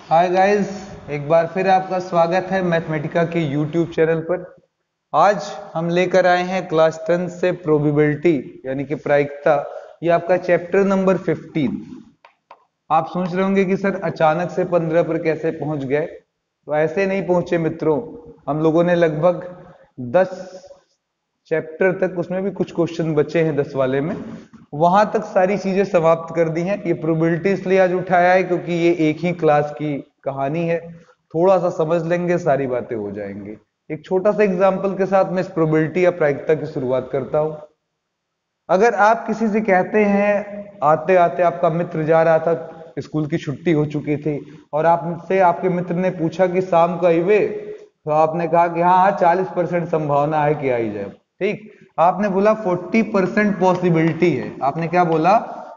Hi guys, एक बार फिर आपका स्वागत है मैथमेटिका के यूट्यूब चैनल पर। आज हम लेकर आए हैं क्लास 10 से प्रोबेबिलिटी यानी कि प्रायिकता। ये आपका चैप्टर नंबर 15। आप सोच रहे होंगे कि सर अचानक से 15 पर कैसे पहुंच गए। तो ऐसे नहीं पहुंचे मित्रों, हम लोगों ने लगभग 10 चैप्टर तक, उसमें भी कुछ क्वेश्चन बचे हैं 10 वाले में, वहां तक सारी चीजें समाप्त कर दी हैं। ये प्रोबेबिलिटी इसलिए आज उठाया है क्योंकि ये एक ही क्लास की कहानी है। थोड़ा सा समझ लेंगे सारी बातें हो जाएंगी। एक छोटा सा एग्जाम्पल के साथ मैं इस प्रोबेबिलिटी या प्रायिकता की शुरुआत करता हूं। अगर आप किसी से कहते हैं, आते आते आपका मित्र जा रहा था, स्कूल की छुट्टी हो चुकी थी, और आपसे आपके मित्र ने पूछा कि शाम को आइए, तो आपने कहा कि हाँ हाँ 40% संभावना है कि आ ही जाए। ठीक, आपने बोला 40% पॉसिबिलिटी है। आपने क्या बोला?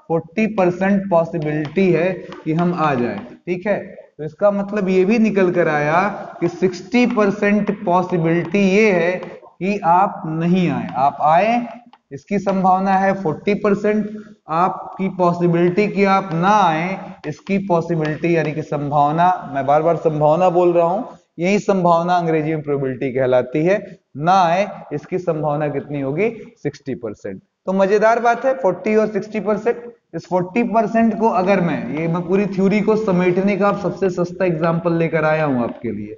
40% पॉसिबिलिटी है कि हम आ जाए। ठीक है, तो इसका मतलब ये भी निकल कर आया कि 60% पॉसिबिलिटी ये है कि आप नहीं आए। आप आए, इसकी संभावना है 40%। आपकी पॉसिबिलिटी कि आप ना आए, इसकी पॉसिबिलिटी यानी कि संभावना, मैं बार बार संभावना बोल रहा हूं, यही संभावना अंग्रेजी में प्रोबेबिलिटी कहलाती है। ना आए, इसकी संभावना कितनी होगी? 60%। तो मजेदार बात है, 40 और 60%। इस 40% को अगर मैं पूरी थ्योरी को समेटने का सबसे सस्ता एग्जांपल लेकर आया हूं आपके लिए।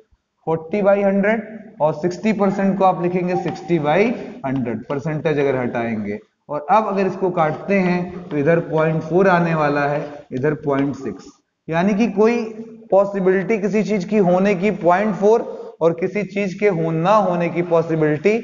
40/100 और 60% को आप लिखेंगे 60/100, परसेंटेज अगर हटाएंगे। और अब अगर इसको काटते हैं तो इधर 0.4 आने वाला है, इधर 0.6। यानी कि कोई पॉसिबिलिटी किसी चीज की होने की 0.4 और किसी चीज के ना होने की पॉसिबिलिटी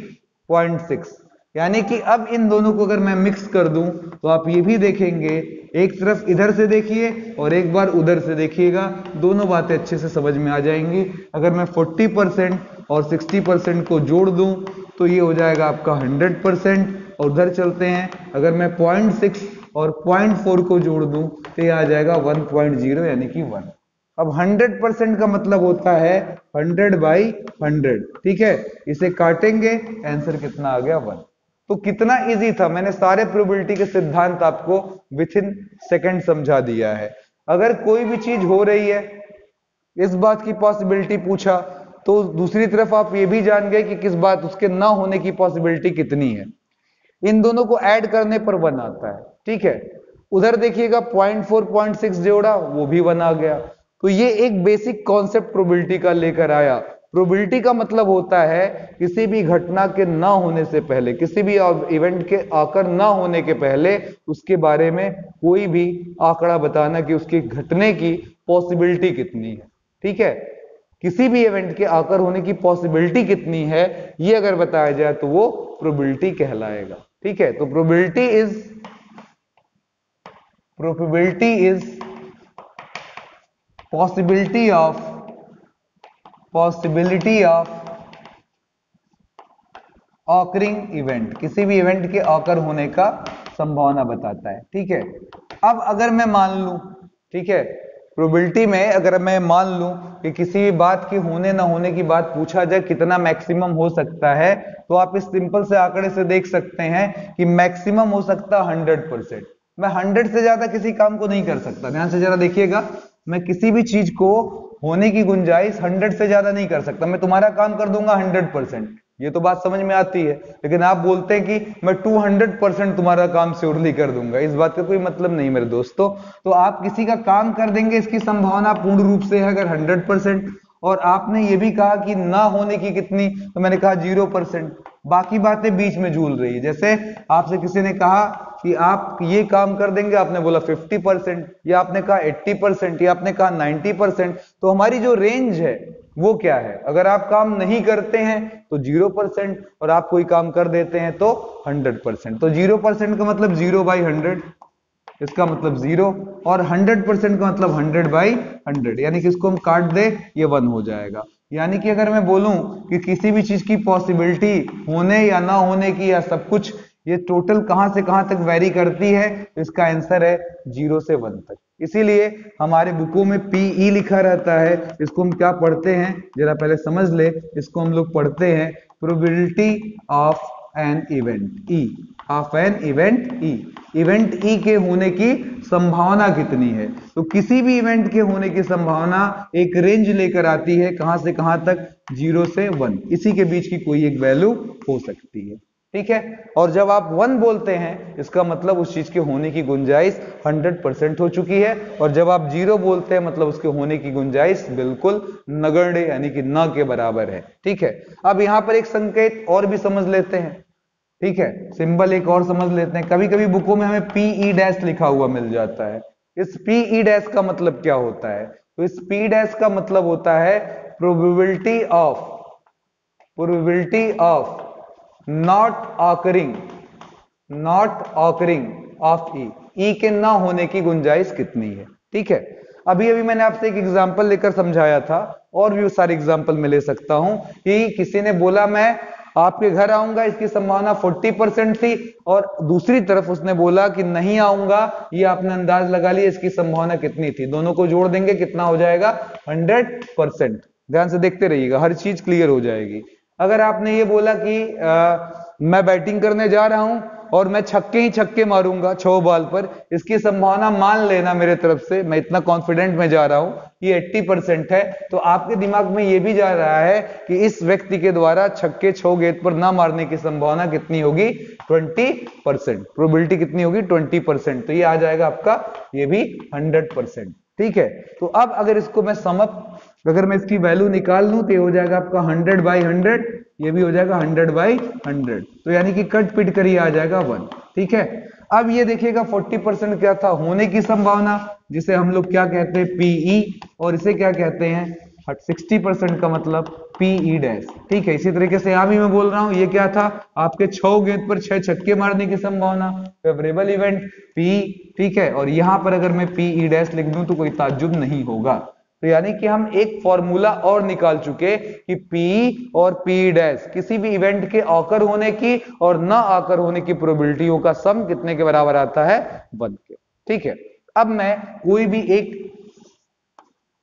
0.6। यानी कि अब इन दोनों को अगर मैं मिक्स कर दूं तो आप ये भी देखेंगे, एक तरफ इधर से देखिए और एक बार उधर से देखिएगा, दोनों बातें अच्छे से समझ में आ जाएंगी। अगर मैं 40% और 60% को जोड़ दूं तो ये हो जाएगा आपका 100%। और उधर चलते हैं, अगर मैं 0.6 और 0.4 को जोड़ दूं तो ये आ जाएगा 1.0 यानी कि 1। अब 100% का मतलब होता है 100/100। ठीक है, इसे काटेंगे, आंसर कितना आ गया? 1। तो कितना इजी था, मैंने सारे प्रोबेबिलिटी के सिद्धांत आपको विथ इन सेकेंड समझा दिया है। अगर कोई भी चीज हो रही है, इस बात की पॉसिबिलिटी पूछा, तो दूसरी तरफ आप ये भी जान गए कि किस बात, उसके ना होने की पॉसिबिलिटी कितनी है। इन दोनों को ऐड करने पर 1 आता है। ठीक है, उधर देखिएगा 0.4 0.6 जोड़ा, वो भी 1 आ गया। तो ये एक बेसिक कॉन्सेप्ट प्रोबेबिलिटी का लेकर आया। प्रोबेबिलिटी का मतलब होता है किसी भी घटना के ना होने से पहले, किसी भी इवेंट के आकर ना होने के पहले उसके बारे में कोई भी आंकड़ा बताना कि उसके घटने की पॉसिबिलिटी कितनी है। ठीक है, किसी भी इवेंट के आकर होने की पॉसिबिलिटी कितनी है, ये अगर बताया जाए तो वो प्रोबेबिलिटी कहलाएगा। ठीक है, तो probability is possibility of occurring event, किसी भी इवेंट के ऑकर होने का संभावना बताता है। ठीक है, अब अगर मैं मान लूं, ठीक है, प्रोबेबिलिटी में अगर मैं मान लूं कि किसी भी बात के होने ना होने की बात पूछा जाए, कितना मैक्सिमम हो सकता है, तो आप इस सिंपल से आंकड़े से देख सकते हैं कि मैक्सिमम हो सकता है 100%। मैं 100 से ज्यादा किसी काम को नहीं कर सकता। ध्यान से जरा देखिएगा, मैं किसी भी चीज को होने की गुंजाइश 100 से ज्यादा नहीं कर सकता। मैं तुम्हारा काम कर दूंगा 100%, ये तो बात समझ में आती है। लेकिन आप बोलते हैं कि मैं 200% तुम्हारा काम श्योरली कर दूंगा, इस बात का कोई मतलब नहीं मेरे दोस्तों। तो आप किसी का काम कर देंगे, इसकी संभावना पूर्ण रूप से है अगर 100%। और आपने ये भी कहा कि ना होने की कितनी, तो मैंने कहा 0%। बाकी बातें बीच में झूल रही है। जैसे आपसे किसी ने कहा कि आप ये काम कर देंगे, आपने बोला 50%, या आपने कहा 80%, या आपने कहा 90%। तो हमारी जो रेंज है वो क्या है? अगर आप काम नहीं करते हैं तो 0%, और आप कोई काम कर देते हैं तो 100%। तो 0% का मतलब 0/100, इसका मतलब 0, और 100% का मतलब 100/100, यानी कि इसको हम काट दे, ये 1 हो जाएगा। यानी कि अगर मैं बोलूं कि किसी भी चीज की पॉसिबिलिटी होने या ना होने की, या सब कुछ, ये टोटल कहां से कहां तक वेरी करती है, तो इसका आंसर है 0 से 1 तक। इसीलिए हमारे बुकों में पीई लिखा रहता है। इसको हम क्या पढ़ते हैं, जरा पहले समझ ले। इसको हम लोग पढ़ते हैं probability of an event E, of an event E, event E के होने की संभावना कितनी है। तो किसी भी इवेंट के होने की संभावना एक रेंज लेकर आती है, कहां से कहां तक, 0 से 1, इसी के बीच की कोई एक वैल्यू हो सकती है, ठीक है। और जब आप 1 बोलते हैं इसका मतलब उस चीज के होने की गुंजाइश 100% हो चुकी है, और जब आप 0 बोलते हैं मतलब उसके होने की गुंजाइश बिल्कुल नगण्य यानी कि न के बराबर है, ठीक है। अब यहां पर एक संकेत और भी समझ लेते हैं, ठीक है, सिंबल एक और समझ लेते हैं। कभी कभी बुकों में हमें पीई डैश लिखा हुआ मिल जाता है। इस पीई डैश का मतलब क्या होता है, तो इस पी डैश का मतलब होता है probability of not occurring of E के ना होने की गुंजाइश कितनी है, ठीक है। अभी अभी मैंने आपसे एक एग्जांपल लेकर समझाया था, और भी सारे एग्जांपल मैं ले सकता हूं कि किसी ने बोला मैं आपके घर आऊंगा, इसकी संभावना 40% थी, और दूसरी तरफ उसने बोला कि नहीं आऊंगा, ये आपने अंदाज लगा लिया इसकी संभावना कितनी थी। दोनों को जोड़ देंगे कितना हो जाएगा, 100%। ध्यान से देखते रहिएगा, हर चीज क्लियर हो जाएगी। अगर आपने ये बोला कि मैं बैटिंग करने जा रहा हूं और मैं छक्के ही छक्के मारूंगा 6 बॉल पर, इसकी संभावना मान लेना मेरे तरफ से, मैं इतना कॉन्फिडेंट में जा रहा हूं, ये 80% है, तो आपके दिमाग में ये भी जा रहा है कि इस व्यक्ति के द्वारा छक्के 6 गेंद पर ना मारने की संभावना कितनी होगी, 20%। प्रोबेबिलिटी कितनी होगी, 20%। तो ये आ जाएगा आपका ये भी 100%, ठीक है। तो अब अगर इसको मैं अगर मैं इसकी वैल्यू निकाल लूं तो ये हो जाएगा आपका 100/100, ये भी हो जाएगा 100/100, तो यानी कि कट पिट कर ये आ जाएगा 1, ठीक है। अब ये देखिएगा 40% क्या था, होने की संभावना, जिसे हम लोग क्या कहते हैं, पीई, और इसे क्या कहते हैं 60% का मतलब पीई डैश, ठीक है। इसी तरीके से यहां भी मैं बोल रहा हूं, ये क्या था, आपके 6 गेंद पर 6 छक्के मारने की संभावना, फेवरेबल इवेंट पी, ठीक है। और यहां पर अगर मैं पीई डैश लिख दूं तो कोई ताज्जुब नहीं होगा। तो यानी कि हम एक फॉर्मूला और निकाल चुके कि पी और पी डैश किसी भी इवेंट के ऑकर होने की और ना ऑकर होने की प्रोबेबिलिटियों का सम कितने के बराबर आता है, 1 के, ठीक है। अब मैं कोई भी एक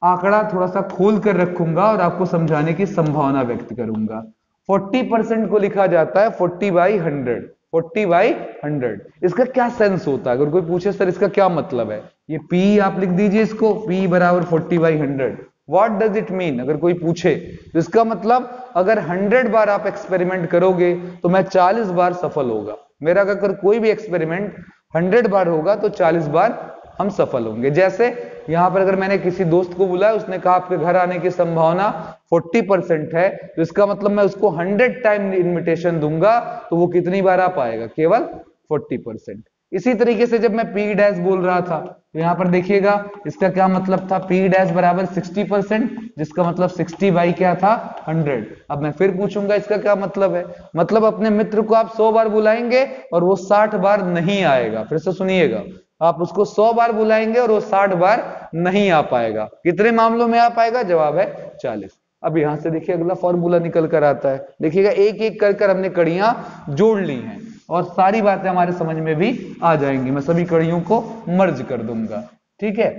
आंकड़ा थोड़ा सा खोल कर रखूंगा और आपको समझाने की संभावना व्यक्त करूंगा। 40% को लिखा जाता है 40/100, 40/100। इसका क्या सेंस होता है, अगर कोई पूछे सर इसका क्या मतलब है, ये P आप लिख दीजिए इसको, P बराबर 40/100। व्हाट डज इट मीन, अगर कोई पूछे तो इसका मतलब अगर 100 बार आप एक्सपेरिमेंट करोगे तो मैं 40 बार सफल होगा। मेरा अगर कोई भी एक्सपेरिमेंट 100 बार होगा तो 40 बार हम सफल होंगे। जैसे यहां पर अगर मैंने किसी दोस्त को बुलाया, उसने कहा आपके घर आने की संभावना 40% है, तो इसका मतलब मैं उसको 100 टाइम इनविटेशन दूंगा तो वो कितनी बार आ पाएगा, केवल 40%। इसी तरीके से जब मैं पी डैश बोल रहा था तो यहां पर देखिएगा इसका क्या मतलब था, पी डैश बराबर 60%, जिसका मतलब 60 बाई क्या था, 100। अब मैं फिर पूछूंगा इसका क्या मतलब है, मतलब अपने मित्र को आप 100 बार बुलाएंगे और वो 60 बार नहीं आएगा। फिर से सुनिएगा, आप उसको 100 बार बुलाएंगे और वो 60 बार नहीं आ पाएगा। कितने मामलों में आ पाएगा, जवाब है 40। अब यहां से देखिए अगला फॉर्मूला निकल कर आता है, देखिएगा एक एक कर हमने कड़ियां जोड़ ली हैं और सारी बातें हमारे समझ में भी आ जाएंगी। मैं सभी कड़ियों को मर्ज कर दूंगा, ठीक है।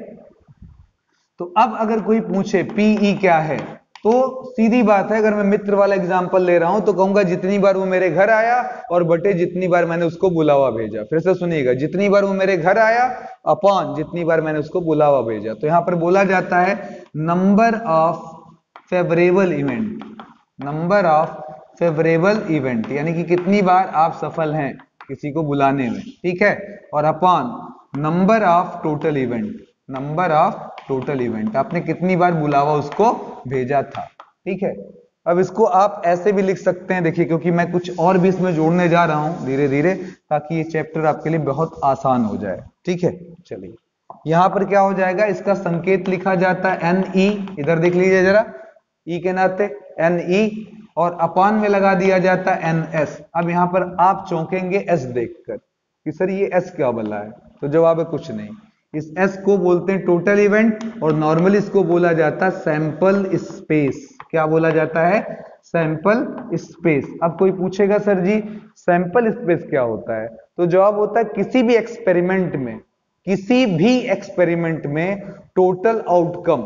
तो अब अगर कोई पूछे पीई क्या है, तो सीधी बात है, अगर मैं मित्र वाला एग्जांपल ले रहा हूं तो कहूंगा जितनी बार वो मेरे घर आया और बटे जितनी बार मैंने उसको बुलावा भेजा। फिर से सुनिएगा, जितनी बार वो मेरे घर आया अपॉन जितनी बार मैंने उसको बुलावा भेजा। तो यहां पर बोला जाता है number of favourable event, number of favourable event, यानी कि कितनी बार आप सफल हैं किसी को बुलाने में, ठीक है। और upon number of total event, number of total event, आपने कितनी बार बुलावा उसको भेजा था, ठीक है। अब इसको आप ऐसे भी लिख सकते हैं, देखिए क्योंकि मैं कुछ और भी इसमें जोड़ने जा रहा हूं धीरे धीरे, ताकि ये चैप्टर आपके लिए बहुत आसान हो जाए, ठीक है। चलिए यहां पर क्या हो जाएगा, इसका संकेत लिखा जाता है NE, इधर देख लीजिए जरा, ई के नाते NE, और अपान में लगा दिया जाता है NS। अब यहां पर आप चौंकेंगे S देखकर कि सर ये S क्या बला है, तो जवाब है कुछ नहीं, इस S को बोलते हैं टोटल इवेंट, और नॉर्मली इसको बोला जाता है सैंपल स्पेस। क्या बोला जाता है, सैंपल स्पेस। अब कोई पूछेगा सर जी सैंपल स्पेस क्या होता है, तो जवाब होता है किसी भी एक्सपेरिमेंट में, किसी भी एक्सपेरिमेंट में टोटल आउटकम,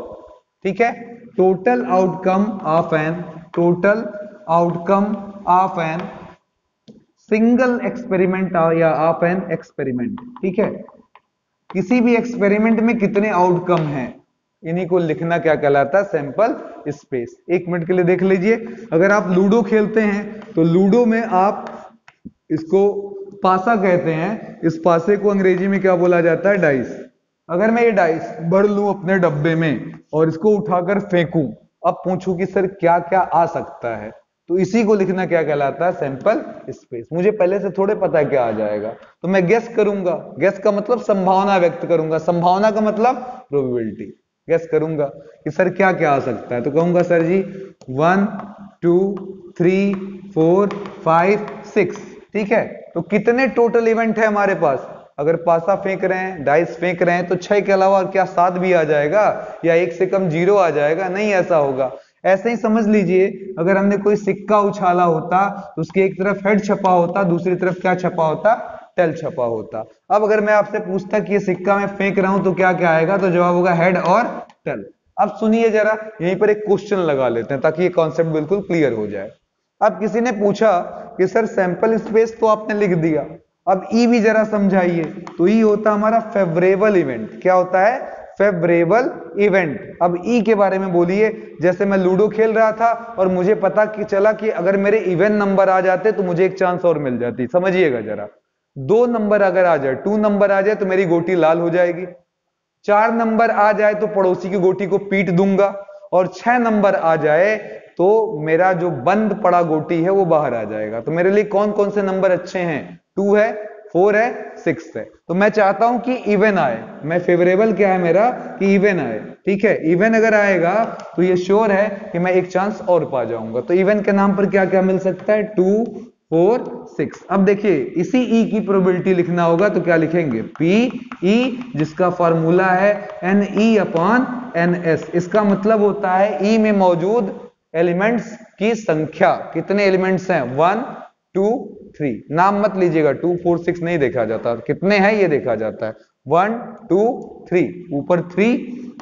ठीक है, total outcome of an single experiment या ऑफ एन एक्सपेरिमेंट। ठीक है, किसी भी एक्सपेरिमेंट में कितने आउटकम हैं, इन्हीं को लिखना क्या कहलाता है, सैंपल स्पेस। एक मिनट के लिए देख लीजिए, अगर आप लूडो खेलते हैं तो लूडो में आप इसको पासा कहते हैं, इस पासे को अंग्रेजी में क्या बोला जाता है, डाइस। अगर मैं ये डाइस भर लूं अपने डब्बे में और इसको उठाकर फेंकूं, अब पूछूं कि सर क्या क्या आ सकता है, तो इसी को लिखना क्या कहलाता है, सैंपल स्पेस। मुझे पहले से थोड़े पता है क्या आ जाएगा, तो मैं गेस करूंगा। गेस का मतलब संभावना व्यक्त करूंगा, संभावना का मतलब प्रोबेबिलिटी। गेस करूंगा कि सर क्या क्या आ सकता है, तो कहूंगा सर जी 1 2 3 4 5 6। ठीक है, तो कितने टोटल इवेंट है हमारे पास, अगर पासा फेंक रहे हैं, डाइस फेंक रहे हैं, तो 6 के अलावा क्या 7 भी आ जाएगा, या 1 से कम 0 आ जाएगा? नहीं, ऐसा होगा। ऐसे ही समझ लीजिए, अगर हमने कोई सिक्का उछाला होता तो उसके एक तरफ हेड छपा होता, दूसरी तरफ क्या छपा होता, टेल छपा होता। अब अगर मैं आपसे पूछता कि ये सिक्का मैं फेंक रहा हूं तो क्या क्या आएगा, तो जवाब होगा हेड और टेल। अब सुनिए जरा, यहीं पर एक क्वेश्चन लगा लेते हैं ताकि ये कॉन्सेप्ट बिल्कुल क्लियर हो जाए। अब किसी ने पूछा कि सर सैंपल स्पेस तो आपने लिख दिया, अब ई भी जरा समझाइए। तो ई होता हमारा फेवरेबल इवेंट। क्या होता है, फेवरेबल इवेंट। अब ई के बारे में बोलिए। जैसे मैं लूडो खेल रहा था और मुझे पता कि चला कि अगर मेरे इवन नंबर आ जाते तो मुझे एक चांस और मिल जाती। समझिएगा जरा, 2 नंबर अगर आ जाए, 2 नंबर आ जाए तो मेरी गोटी लाल हो जाएगी, 4 नंबर आ जाए तो पड़ोसी की गोटी को पीट दूंगा, और 6 नंबर आ जाए तो मेरा जो बंद पड़ा गोटी है वो बाहर आ जाएगा। तो मेरे लिए कौन कौन से नंबर अच्छे हैं, 2 है, 4 है, 6 है। तो मैं चाहता हूं कि इवन आए, मैं फेवरेबल क्या है मेरा, कि इवन आए। ठीक है, इवन अगर आएगा तो ये श्योर है कि मैं एक चांस और पा जाऊंगा। तो इवन के नाम पर क्या क्या मिल सकता है, 2 4 6। अब देखिए, इसी ई की प्रोबेबिलिटी लिखना होगा तो क्या लिखेंगे, पी ई, जिसका फॉर्मूला है n E upon n S. इसका मतलब होता है ई में मौजूद एलिमेंट्स की संख्या। कितने एलिमेंट्स हैं, 1 2 3। नाम मत लीजिएगा, 2 4 6 नहीं देखा जाता, कितने हैं ये देखा जाता है। 1 2 3, ऊपर 3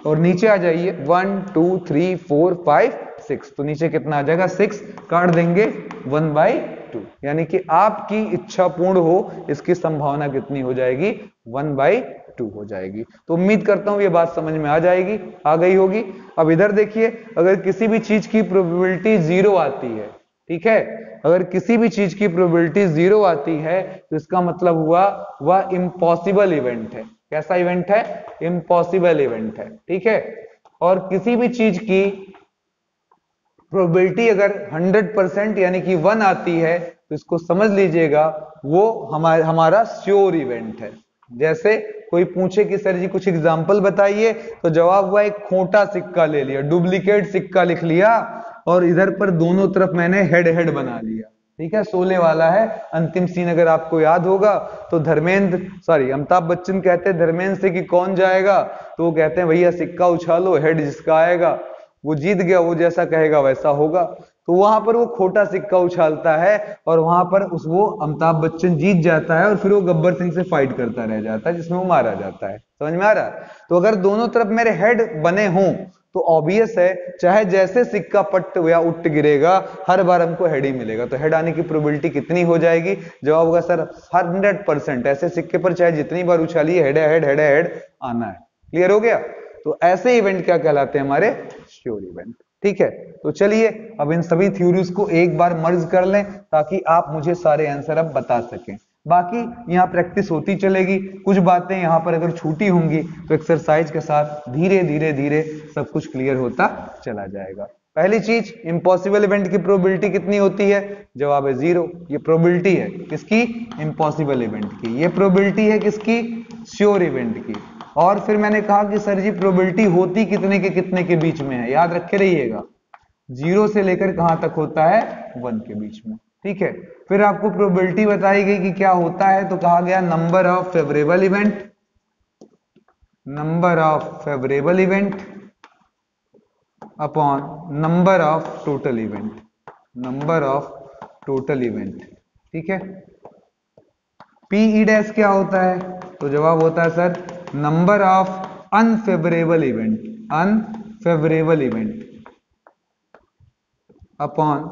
और नीचे आ जाइए 1 2 3 4 5 6। तो नीचे कितना आ जाएगा, 6 काट देंगे 1/2, यानी कि आपकी इच्छा पूर्ण हो इसकी संभावना कितनी हो जाएगी, 1/2 हो जाएगी। तो उम्मीद करता हूं ये बात समझ में आ जाएगी, आ गई होगी। अब इधर देखिए, अगर किसी भी चीज की प्रोबेबिलिटी 0 आती है, ठीक है, अगर किसी भी चीज की प्रोबेबिलिटी 0 आती है तो इसका मतलब हुआ वह इम्पॉसिबल इवेंट है। कैसा इवेंट है, इम्पॉसिबल इवेंट है। ठीक है, और किसी भी चीज की प्रोबेबिलिटी अगर 100% यानी कि 1 आती है तो इसको समझ लीजिएगा वो हमारा श्योर इवेंट है। जैसे कोई पूछे कि सर जी कुछ एग्जांपल बताइए, तो जवाब हुआ एक खोटा सिक्का ले लिया, डुप्लीकेट सिक्का लिख लिया, और इधर पर दोनों तरफ मैंने हेड हेड बना लिया। ठीक है, शोले वाला है, अंतिम सीन अगर आपको याद होगा तो अमिताभ बच्चन कहते हैं धर्मेंद्र से कि कौन जाएगा, तो वो कहते हैं भैया सिक्का उछालो, हेड जिसका आएगा वो जीत गया, वो जैसा कहेगा वैसा होगा। तो वहां पर वो खोटा सिक्का उछालता है और वहां पर वो अमिताभ बच्चन जीत जाता है और फिर वो गब्बर सिंह से फाइट करता रह जाता है जिसमें वो मारा जाता है। समझ में आ रहा है? तो अगर दोनों तरफ मेरे हेड बने हों तो ऑब्वियस है, चाहे जैसे सिक्का पट या उठ गिरेगा हर बार हमको हेड ही मिलेगा। तो हेड आने की प्रोबेबिलिटी कितनी हो जाएगी, जवाब होगा सर 100%। ऐसे सिक्के पर चाहे जितनी बार उछालिए हेड हेड हेड हेड आना है। क्लियर हो गया? तो ऐसे इवेंट क्या कहलाते हैं, हमारे श्योर इवेंट। ठीक है, तो चलिए अब इन सभी थ्योरीज को एक बार मर्ज कर लें ताकि आप मुझे सारे आंसर अब बता सकें। बाकी यहाँ प्रैक्टिस होती चलेगी, कुछ बातें यहाँ पर अगर छूटी होंगी तो एक्सरसाइज के साथ धीरे धीरे धीरे सब कुछ क्लियर होता चला जाएगा। पहली चीज, इम्पॉसिबल इवेंट की प्रोबेबिलिटी कितनी होती है, जवाब है 0। ये प्रोबेबिलिटी है किसकी, इम्पॉसिबल इवेंट की। ये प्रोबेबिलिटी है किसकी, श्योर इवेंट की। और फिर मैंने कहा कि सर जी प्रोबेबिलिटी होती कितने के बीच में है, याद रखे रहिएगा, 0 से लेकर कहां तक होता है, 1 के बीच में। ठीक है, फिर आपको प्रोबेबिलिटी बताई गई कि क्या होता है, तो कहा गया number of favourable event, number of favourable event upon number of total event, number of total event. ठीक है, पीई डैश क्या होता है, तो जवाब होता है sir number of unfavourable event, unfavourable event upon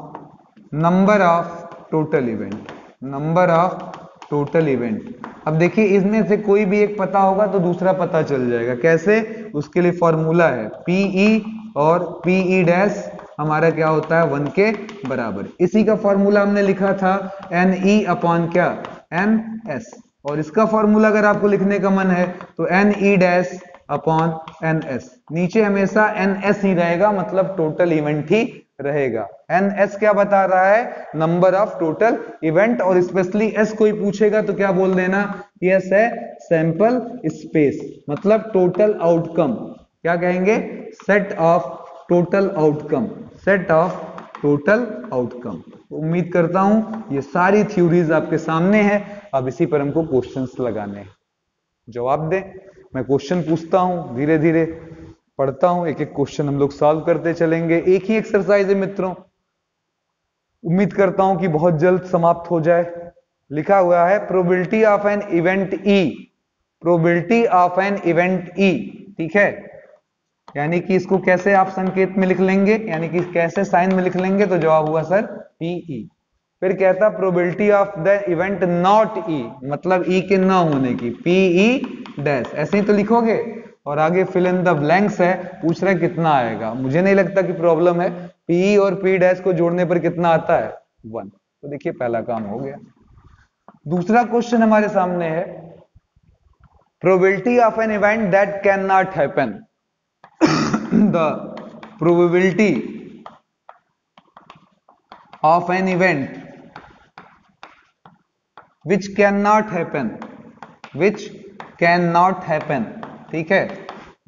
number of total event, number of total event. अब देखिए इसमें से कोई भी एक पता होगा तो दूसरा पता चल जाएगा। कैसे? उसके लिए फॉर्मूला है पीई, और पीई डैश हमारा क्या होता है 1 के बराबर। इसी का फॉर्मूला हमने लिखा था एन ई अपॉन क्या एन एस, और इसका फॉर्मूला अगर आपको लिखने का मन है तो n E dash upon n S. नीचे हमेशा एन एस ही रहेगा, मतलब टोटल इवेंट ही रहेगा। एन एस क्या बता रहा है? नंबर ऑफ टोटल इवेंट, और स्पेशली एस कोई पूछेगा तो क्या बोल देना? एस है सैंपल स्पेस, मतलब टोटल आउटकम। क्या कहेंगे? Set of total outcome, set of total outcome. उम्मीद करता हूं ये सारी थ्योरीज आपके सामने है। अब इसी पर हमको क्वेश्चंस लगाने हैं। जवाब दें। मैं क्वेश्चन पूछता हूं, धीरे धीरे पढ़ता हूं, एक एक क्वेश्चन हम लोग सॉल्व करते चलेंगे। एक ही एक्सरसाइज है मित्रों, उम्मीद करता हूं कि बहुत जल्द समाप्त हो जाए। लिखा हुआ है probability of an event E, probability of an event E, ठीक है। यानी कि इसको कैसे आप संकेत में लिख लेंगे, यानी कि कैसे साइन में लिख लेंगे? तो जवाब हुआ सर पीई। फिर कहता probability of the event not E, मतलब ई के ना होने की, पीई डैश, ऐसे ही तो लिखोगे। और आगे फिल इन द ब्लैंक्स है, पूछ रहे कितना आएगा। मुझे नहीं लगता कि प्रॉब्लम है। पीई और पी डैश को जोड़ने पर कितना आता है? 1। तो देखिए पहला काम हो गया। दूसरा क्वेश्चन हमारे सामने है probability of an event that can not happen, the probability of an event which cannot happen, which cannot happen, ठीक है।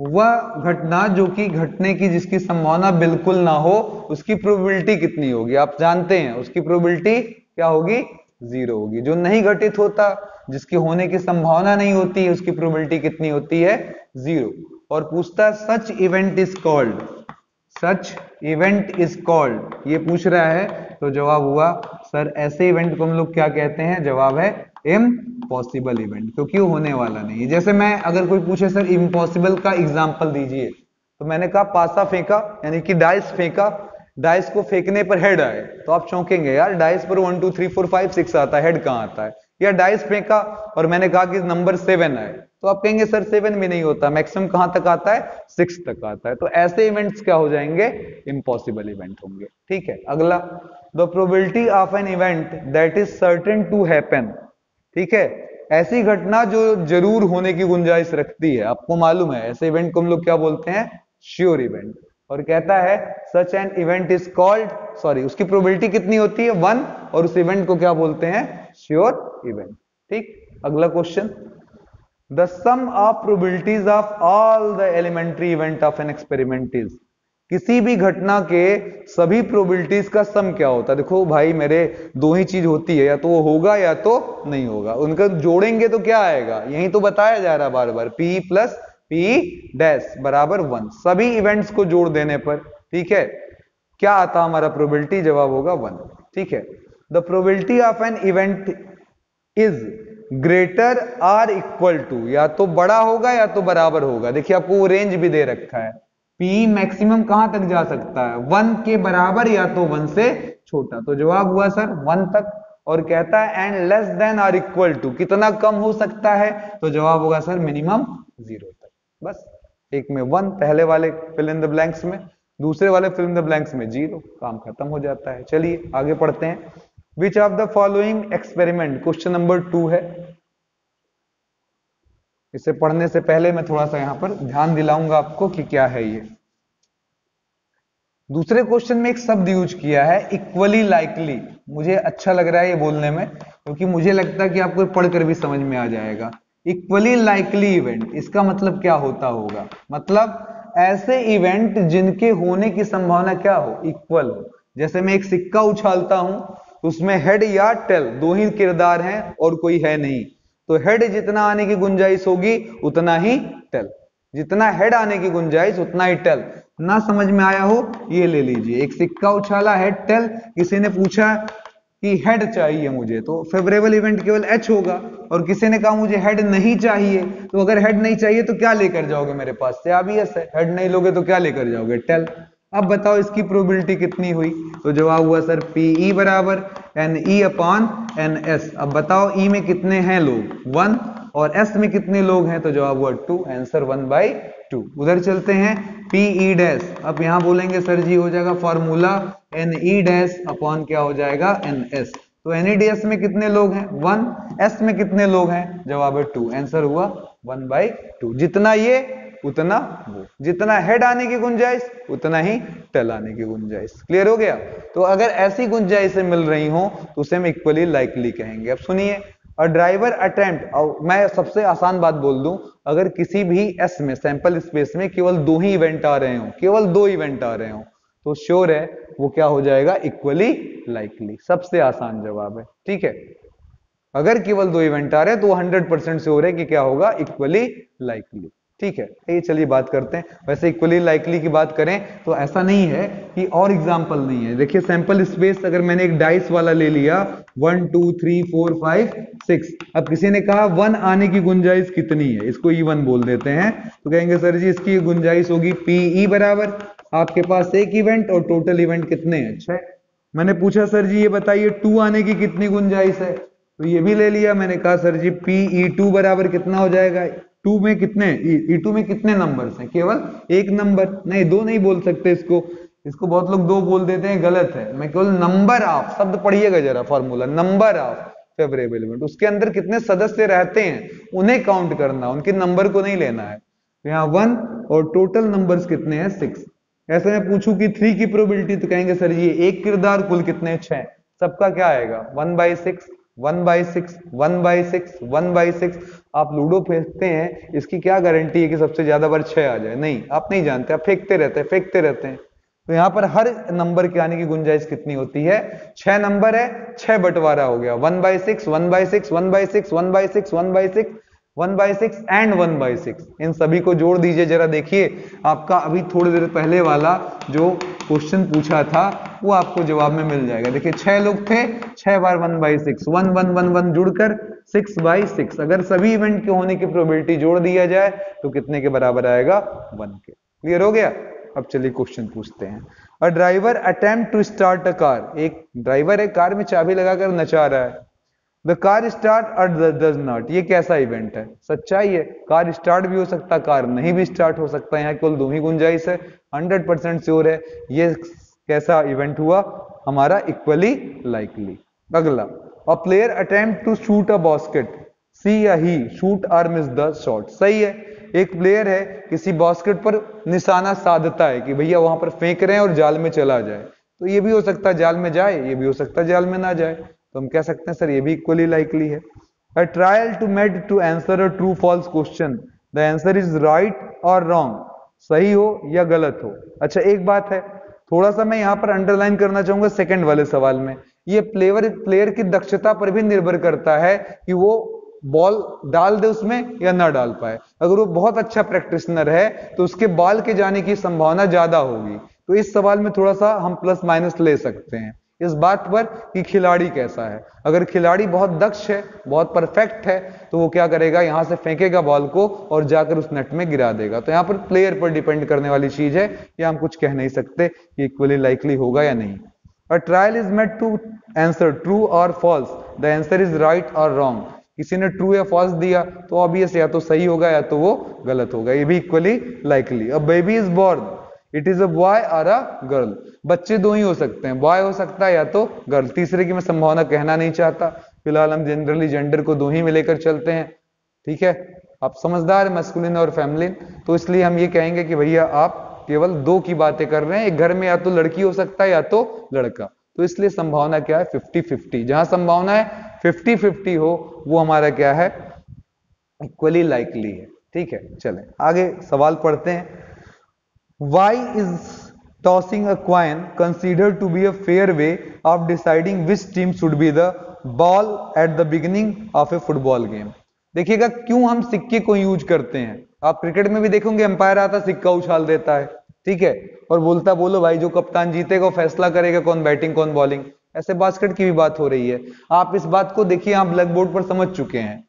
वह घटना जो कि घटने की जिसकी संभावना बिल्कुल ना हो, उसकी प्रोबेबिलिटी कितनी होगी? आप जानते हैं उसकी प्रोबेबिलिटी क्या होगी? 0 होगी। जो नहीं घटित होता, जिसकी होने की संभावना नहीं होती है, उसकी प्रोबेबिलिटी कितनी होती है? 0। और पूछता है सच event is called, such event is called, ये पूछ रहा है। तो जवाब हुआ सर ऐसे इवेंट को हम लोग क्या कहते हैं? जवाब है इम्पॉसिबल इवेंट, क्योंकि वो होने वाला नहीं है। जैसे मैं अगर कोई पूछे सर इम्पॉसिबल का एग्जांपल दीजिए, तो मैंने कहा पासा फेंका, यानी कि डाइस फेंका, डाइस को फेंकने पर हेड आए, तो आप चौंकेंगे यार डाइस पर 1 2 3 4 5 6 आता है, हेड कहां आता है? या डाइस फेंका और मैंने कहा कि नंबर 7 आए, तो आप कहेंगे सर 7 भी नहीं होता, मैक्सिमम कहां तक आता है? 6 तक आता है। तो ऐसे इवेंट्स क्या हो जाएंगे? इम्पॉसिबल इवेंट होंगे, ठीक है। अगला, the probability of an event that is certain to happen, ठीक है। ऐसी घटना जो जरूर होने की गुंजाइश रखती है। आपको मालूम है ऐसे इवेंट को हम लोग क्या बोलते हैं? Sure event. और कहता है such an event is called, sorry उसकी प्रोबेबिलिटी कितनी होती है? 1, और उस इवेंट को क्या बोलते हैं? श्योर इवेंट, ठीक। अगला question, the sum of probabilities of all the elementary event of an experiment is, किसी भी घटना के सभी प्रोबेबिलिटीज का सम क्या होता है? देखो भाई मेरे, दो ही चीज होती है, या तो वो होगा या तो नहीं होगा। उनका जोड़ेंगे तो क्या आएगा? यही तो बताया जा रहा बार बार, पी प्लस पी डैश बराबर 1, सभी इवेंट्स को जोड़ देने पर, ठीक है, क्या आता हमारा प्रोबेबिलिटी? जवाब होगा 1, ठीक है। The probability of an event is greater or equal to, या तो बड़ा होगा या तो बराबर होगा। देखिए आपको वो रेंज भी दे रखा है, पी मैक्सिमम कहां तक जा सकता है? 1 के बराबर या तो 1 से छोटा। तो जवाब हुआ सर 1 तक। और कहता है and less than or equal to, कितना कम हो सकता है? तो जवाब होगा सर मिनिमम 0 तक। बस एक में 1 पहले वाले फिल इन द ब्लैंक्स में, दूसरे वाले फिल इन द ब्लैंक्स में 0, काम खत्म हो जाता है। चलिए आगे पढ़ते हैं। Which of the following experiment, question number 2 है। इसे पढ़ने से पहले मैं थोड़ा सा यहां पर ध्यान दिलाऊंगा आपको कि क्या है ये। दूसरे क्वेश्चन में एक शब्द यूज किया है इक्वली लाइकली, मुझे अच्छा लग रहा है ये बोलने में, क्योंकि मुझे लगता है कि आपको पढ़कर भी समझ में आ जाएगा। इक्वली लाइकली इवेंट, इसका मतलब क्या होता होगा? मतलब ऐसे इवेंट जिनके होने की संभावना क्या हो? इक्वल हो। जैसे मैं एक सिक्का उछालता हूं, उसमें हेड या टेल दो ही किरदार हैं और कोई है नहीं, तो हेड जितना आने की गुंजाइश होगी उतना ही टेल, जितना हेड आने की गुंजाइश उतना ही टेल। ना समझ में आया हो ये ले लीजिए, एक सिक्का उछाला हेड टेल, किसी ने पूछा कि हेड चाहिए मुझे, तो फेवरेबल इवेंट केवल एच होगा। और किसी ने कहा मुझे हेड नहीं चाहिए, तो अगर हेड नहीं चाहिए तो क्या लेकर जाओगे मेरे पास से? ऑब्वियस है, हेड नहीं लोगे तो क्या लेकर जाओगे? टेल। अब बताओ इसकी प्रोबेबिलिटी कितनी हुई, तो जवाब हुआ सर पीई बराबर NE अपॉन NS। अब बताओ ई में कितने हैं लोग, 1, और एस में कितने लोग हैं, तो जवाब हुआ 2, आंसर 1/2। उधर चलते हैं पीई डैश। अब यहां बोलेंगे सर जी हो जाएगा फॉर्मूला NE डैश अपॉन क्या हो जाएगा NS। तो NEDS में कितने लोग हैं 1, एस में कितने लोग हैं, जवाब है 2, आंसर हुआ 1/2। जितना ये उतना वो, जितना हेड आने की गुंजाइश उतना ही टेल आने की गुंजाइश। क्लियर हो गया। तो अगर ऐसी गुंजाइशें मिल रही हो तो उसे हम इक्वली लाइकली कहेंगे। अब सुनिए, और ड्राइवर अटेम्प्ट, और मैं सबसे आसान बात बोल दूं, अगर किसी भी एस में सैंपल स्पेस में केवल 2 ही इवेंट आ रहे हो, केवल 2 इवेंट आ रहे हो, तो श्योर है वो क्या हो जाएगा, इक्वली लाइकली। सबसे आसान जवाब है, ठीक है। अगर केवल 2 इवेंट आ रहे हैं तो 100% श्योर है कि क्या होगा, इक्वली लाइकली। ठीक है, ये चलिए बात करते हैं। वैसे इक्वली लाइकली की बात करें तो ऐसा नहीं है कि और एग्जांपल नहीं है। देखिए सैंपल स्पेस अगर मैंने एक डाइस वाला ले लिया 1 2 3 4 5 6, अब किसी ने कहा 1 आने की गुंजाइश कितनी है, इसको E1 बोल देते हैं, तो कहेंगे सर जी इसकी गुंजाइश होगी PE बराबर, आपके पास एक इवेंट और टोटल इवेंट कितने हैं 6। मैंने पूछा सर जी ये बताइए 2 आने की कितनी गुंजाइश है, तो ये भी ले लिया। मैंने कहा सर जी PE2 बराबर कितना हो जाएगा, 2 में कितने, E2 में कितने नंबर्स हैं, केवल एक नंबर, नहीं 2 नहीं बोल सकते इसको, इसको बहुत लोग 2 बोल देते हैं, गलत है। मैं केवल नंबर ऑफ, शब्द पढ़िएगा जरा, formula number of favourable event, उसके अंदर कितने सदस्य रहते हैं उन्हें काउंट करना, उनके नंबर को नहीं लेना है। तो यहाँ 1 और टोटल नंबर्स कितने हैं 6। ऐसे मैं पूछूं कि 3 की प्रोबेबिलिटी, तो कहेंगे सर ये एक किरदार कुल कितने 6, सबका क्या आएगा 1/6 1/6 1/6 1/6। आप लूडो फेंकते हैं, इसकी क्या गारंटी है कि सबसे ज्यादा बार 6 आ जाए, नहीं, आप नहीं जानते, आप फेंकते रहते हैं फेंकते रहते हैं। तो यहाँ पर हर नंबर के आने की गुंजाइश कितनी होती है, 6 नंबर है, 6 बंटवारा हो गया 1/6 1/6 1/6 1/6 1/6 1/6 एंड 1/6। इन सभी को जोड़ दीजिए जरा, देखिए आपका अभी थोड़ी देर पहले वाला जो क्वेश्चन पूछा था वो आपको जवाब में मिल जाएगा। देखिए 6 लोग थे, 6 बार 1/6, 1 1 1 1 जुड़कर 6/6। अगर सभी इवेंट के होने की प्रोबेबिलिटी जोड़ दिया जाए तो कितने के बराबर आएगा, 1 के। क्लियर हो गया। अब चलिए क्वेश्चन पूछते हैं। A driver attempt to start a car, एक ड्राइवर है कार में चाबी लगाकर नचा रहा है, द कार स्टार्ट और डज नॉट, ये कैसा इवेंट है, सच्चाई है, कार स्टार्ट भी हो सकता कार नहीं भी स्टार्ट हो सकता है, यहाँ केवल 2 ही गुंजाइश है, 100% श्योर है ये कैसा इवेंट हुआ हमारा, इक्वली लाइकली। अगला, a player attempt to shoot a basket, she या ही शूट और मिस द शॉट, सही है। एक प्लेयर है किसी बास्केट पर निशाना साधता है कि भैया वहां पर फेंक रहे हैं और जाल में चला जाए, तो ये भी हो सकता है जाल में जाए, ये भी हो सकता है जाल में ना जाए, तो हम कह सकते हैं सर ये भी इक्वली लाइकली है। A trial to made to answer a true false question, the answer is right और रॉन्ग, सही हो या गलत हो। अच्छा एक बात है, थोड़ा सा मैं यहां पर अंडरलाइन करना चाहूंगा सेकंड वाले सवाल में, ये प्लेयर की दक्षता पर भी निर्भर करता है कि वो बॉल डाल दे उसमें या ना डाल पाए। अगर वो बहुत अच्छा प्रैक्टिशनर है तो उसके बॉल के जाने की संभावना ज्यादा होगी, तो इस सवाल में थोड़ा सा हम प्लस माइनस ले सकते हैं इस बात पर कि खिलाड़ी कैसा है। अगर खिलाड़ी बहुत दक्ष है, बहुत परफेक्ट है, तो वो क्या करेगा, यहां से फेंकेगा बॉल को और जाकर उस नेट में गिरा देगा। तो यहां पर प्लेयर पर डिपेंड करने वाली चीज है, या हम कुछ कह नहीं सकते कि इक्वली लाइकली होगा या नहीं। A trial is made to answer true और false, the answer is right और रॉन्ग, किसी ने ट्रू या फॉल्स दिया तो ऑब्वियस या तो सही होगा या तो वो गलत होगा, ये भी equally likely. A baby is born, it is a boy और अ गर्ल, बच्चे 2 ही हो सकते हैं, बॉय हो सकता है या तो गर्ल, तीसरे की मैं संभावना कहना नहीं चाहता, फिलहाल हम जनरली जेंडर को 2 ही में लेकर चलते हैं। ठीक है, आप समझदार, मैस्कुलिन और फेमिनिन, तो इसलिए हम ये कहेंगे कि भैया आप केवल 2 की बातें कर रहे हैं, एक घर में या तो लड़की हो सकता है या तो लड़का, तो इसलिए संभावना क्या है 50-50, जहां संभावना है 50-50 हो वो हमारा क्या है, इक्वली लाइकली है। ठीक है, चलें आगे सवाल पढ़ते हैं। Why is tossing a coin considered to be a fair way of deciding which team should be the ball at the beginning of a football game? देखिएगा क्यों हम सिक्के को यूज करते हैं, आप क्रिकेट में भी देखोगे अंपायर आता सिक्का उछाल देता है, ठीक है, और बोलता बोलो भाई जो कप्तान जीतेगा फैसला करेगा कौन बैटिंग कौन बॉलिंग। ऐसे बास्केट की भी बात हो रही है, आप इस बात को देखिए, आप ब्लैक बोर्ड पर समझ चुके हैं,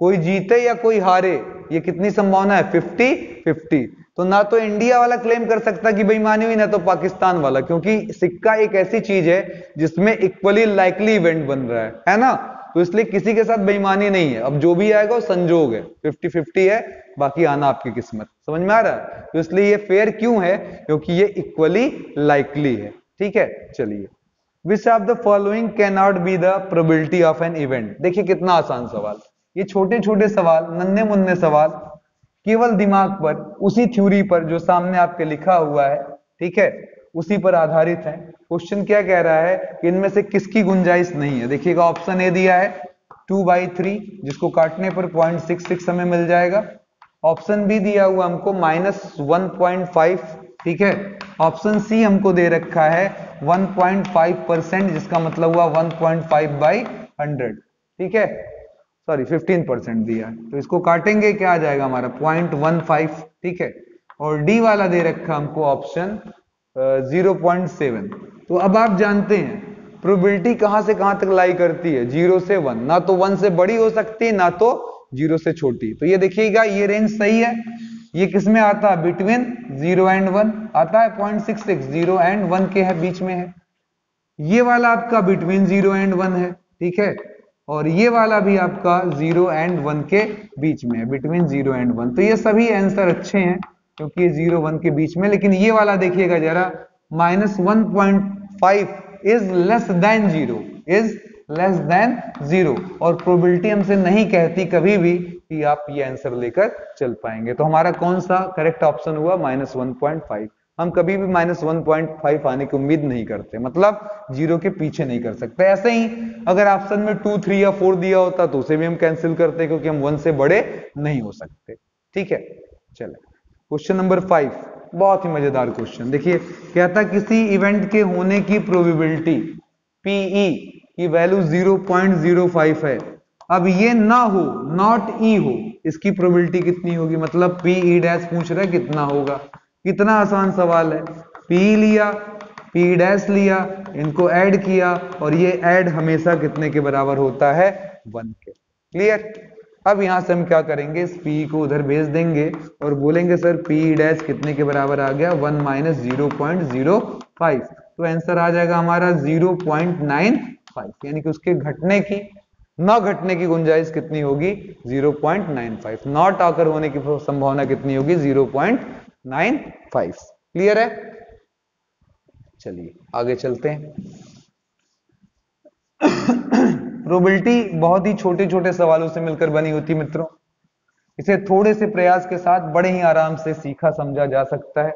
कोई जीते या कोई हारे ये कितनी संभावना है 50-50, तो ना तो इंडिया वाला क्लेम कर सकता कि बेईमानी हुई, ना तो पाकिस्तान वाला, क्योंकि सिक्का एक ऐसी चीज है जिसमें इक्वली लाइकली इवेंट बन रहा है ना। तो इसलिए किसी के साथ बेईमानी नहीं है। अब जो भी आएगा वो संजोग है, 50-50 है, बाकी आना आपकी किस्मत। समझ में आ रहा है? तो इसलिए ये फेयर क्यों है? क्योंकि ये इक्वली लाइकली है। ठीक है, चलिए। Which of the following can not be the probability of an event. देखिए कितना आसान सवाल। ये छोटे छोटे सवाल, नन्हे मुन्ने सवाल, केवल दिमाग पर, उसी थ्योरी पर जो सामने आपके लिखा हुआ है, ठीक है, उसी पर आधारित है। क्वेश्चन क्या कह रहा है कि इनमें से किसकी गुंजाइश नहीं है। देखिएगा ऑप्शन ए दिया है 2/3, जिसको काटने पर 0.66 हमें मिल जाएगा। ऑप्शन बी दिया हुआ हमको -1.5, ठीक है। ऑप्शन सी हमको दे रखा है 1.5%, जिसका मतलब हुआ 1.5/100, ठीक है, सॉरी 15% दिया है। तो इसको काटेंगे, क्या आ जाएगा हमारा 0.15, ठीक है। और डी वाला दे रखा हमको ऑप्शन 0.7। तो अब आप जानते हैं प्रोबेबिलिटी कहां से कहां तक लाई करती है, 0 से 1, ना तो 1 से बड़ी हो सकती है, ना तो 0 से छोटी। तो ये देखिएगा ये रेंज सही है। ये किसमें आता है? बिटवीन 0 एंड 1 आता है। 0.66 0 एंड 1 के है, बीच में है। ये वाला आपका बिटवीन 0 एंड 1 है, ठीक है। और ये वाला भी आपका 0 एंड 1 के बीच में है, बिटवीन 0 एंड 1। तो ये सभी आंसर अच्छे हैं क्योंकि ये 0-1 के बीच में। लेकिन ये वाला देखिएगा जरा, -1.5 is less than 0, is less than 0, और प्रोबेबिलिटी हमसे नहीं कहती कभी भी कि आप ये आंसर लेकर चल पाएंगे। तो हमारा कौन सा करेक्ट ऑप्शन हुआ? -1.5। हम कभी भी -1.5 आने की उम्मीद नहीं करते, मतलब 0 के पीछे नहीं कर सकते। ऐसे ही अगर ऑप्शन में 2, 3 या 4 दिया होता तो उसे भी हम कैंसिल करते, क्योंकि हम 1 से बड़े नहीं हो सकते। ठीक है, चले क्वेश्चन नंबर 5, बहुत ही मजेदार क्वेश्चन। देखिए कहता किसी इवेंट के होने की प्रोबेबिलिटी पीई की वैल्यू 0.05 है। अब ये ना हो, नॉट ई हो, इसकी प्रोबेबिलिटी कितनी होगी? मतलब पीई डैश पूछ रहा है कितना होगा। कितना आसान सवाल है। पी लिया, पी डैश लिया, इनको ऐड किया, और ये ऐड हमेशा कितने के बराबर होता है? 1 के। क्लियर? अब यहां से हम क्या करेंगे, इस पी को उधर भेज देंगे और बोलेंगे सर पी डैश कितने के बराबर आ गया? 1 - 0.05। तो आंसर आ जाएगा हमारा 0.95, यानी कि उसके घटने की, न घटने की गुंजाइश कितनी होगी? 0.95। नॉट आकर होने की संभावना कितनी होगी? 0.95। क्लियर है? चलिए आगे चलते हैं। प्रोबेबिलिटी बहुत ही छोटे छोटे सवालों से मिलकर बनी होती मित्रों। इसे थोड़े से प्रयास के साथ बड़े ही आराम से सीखा समझा जा सकता है।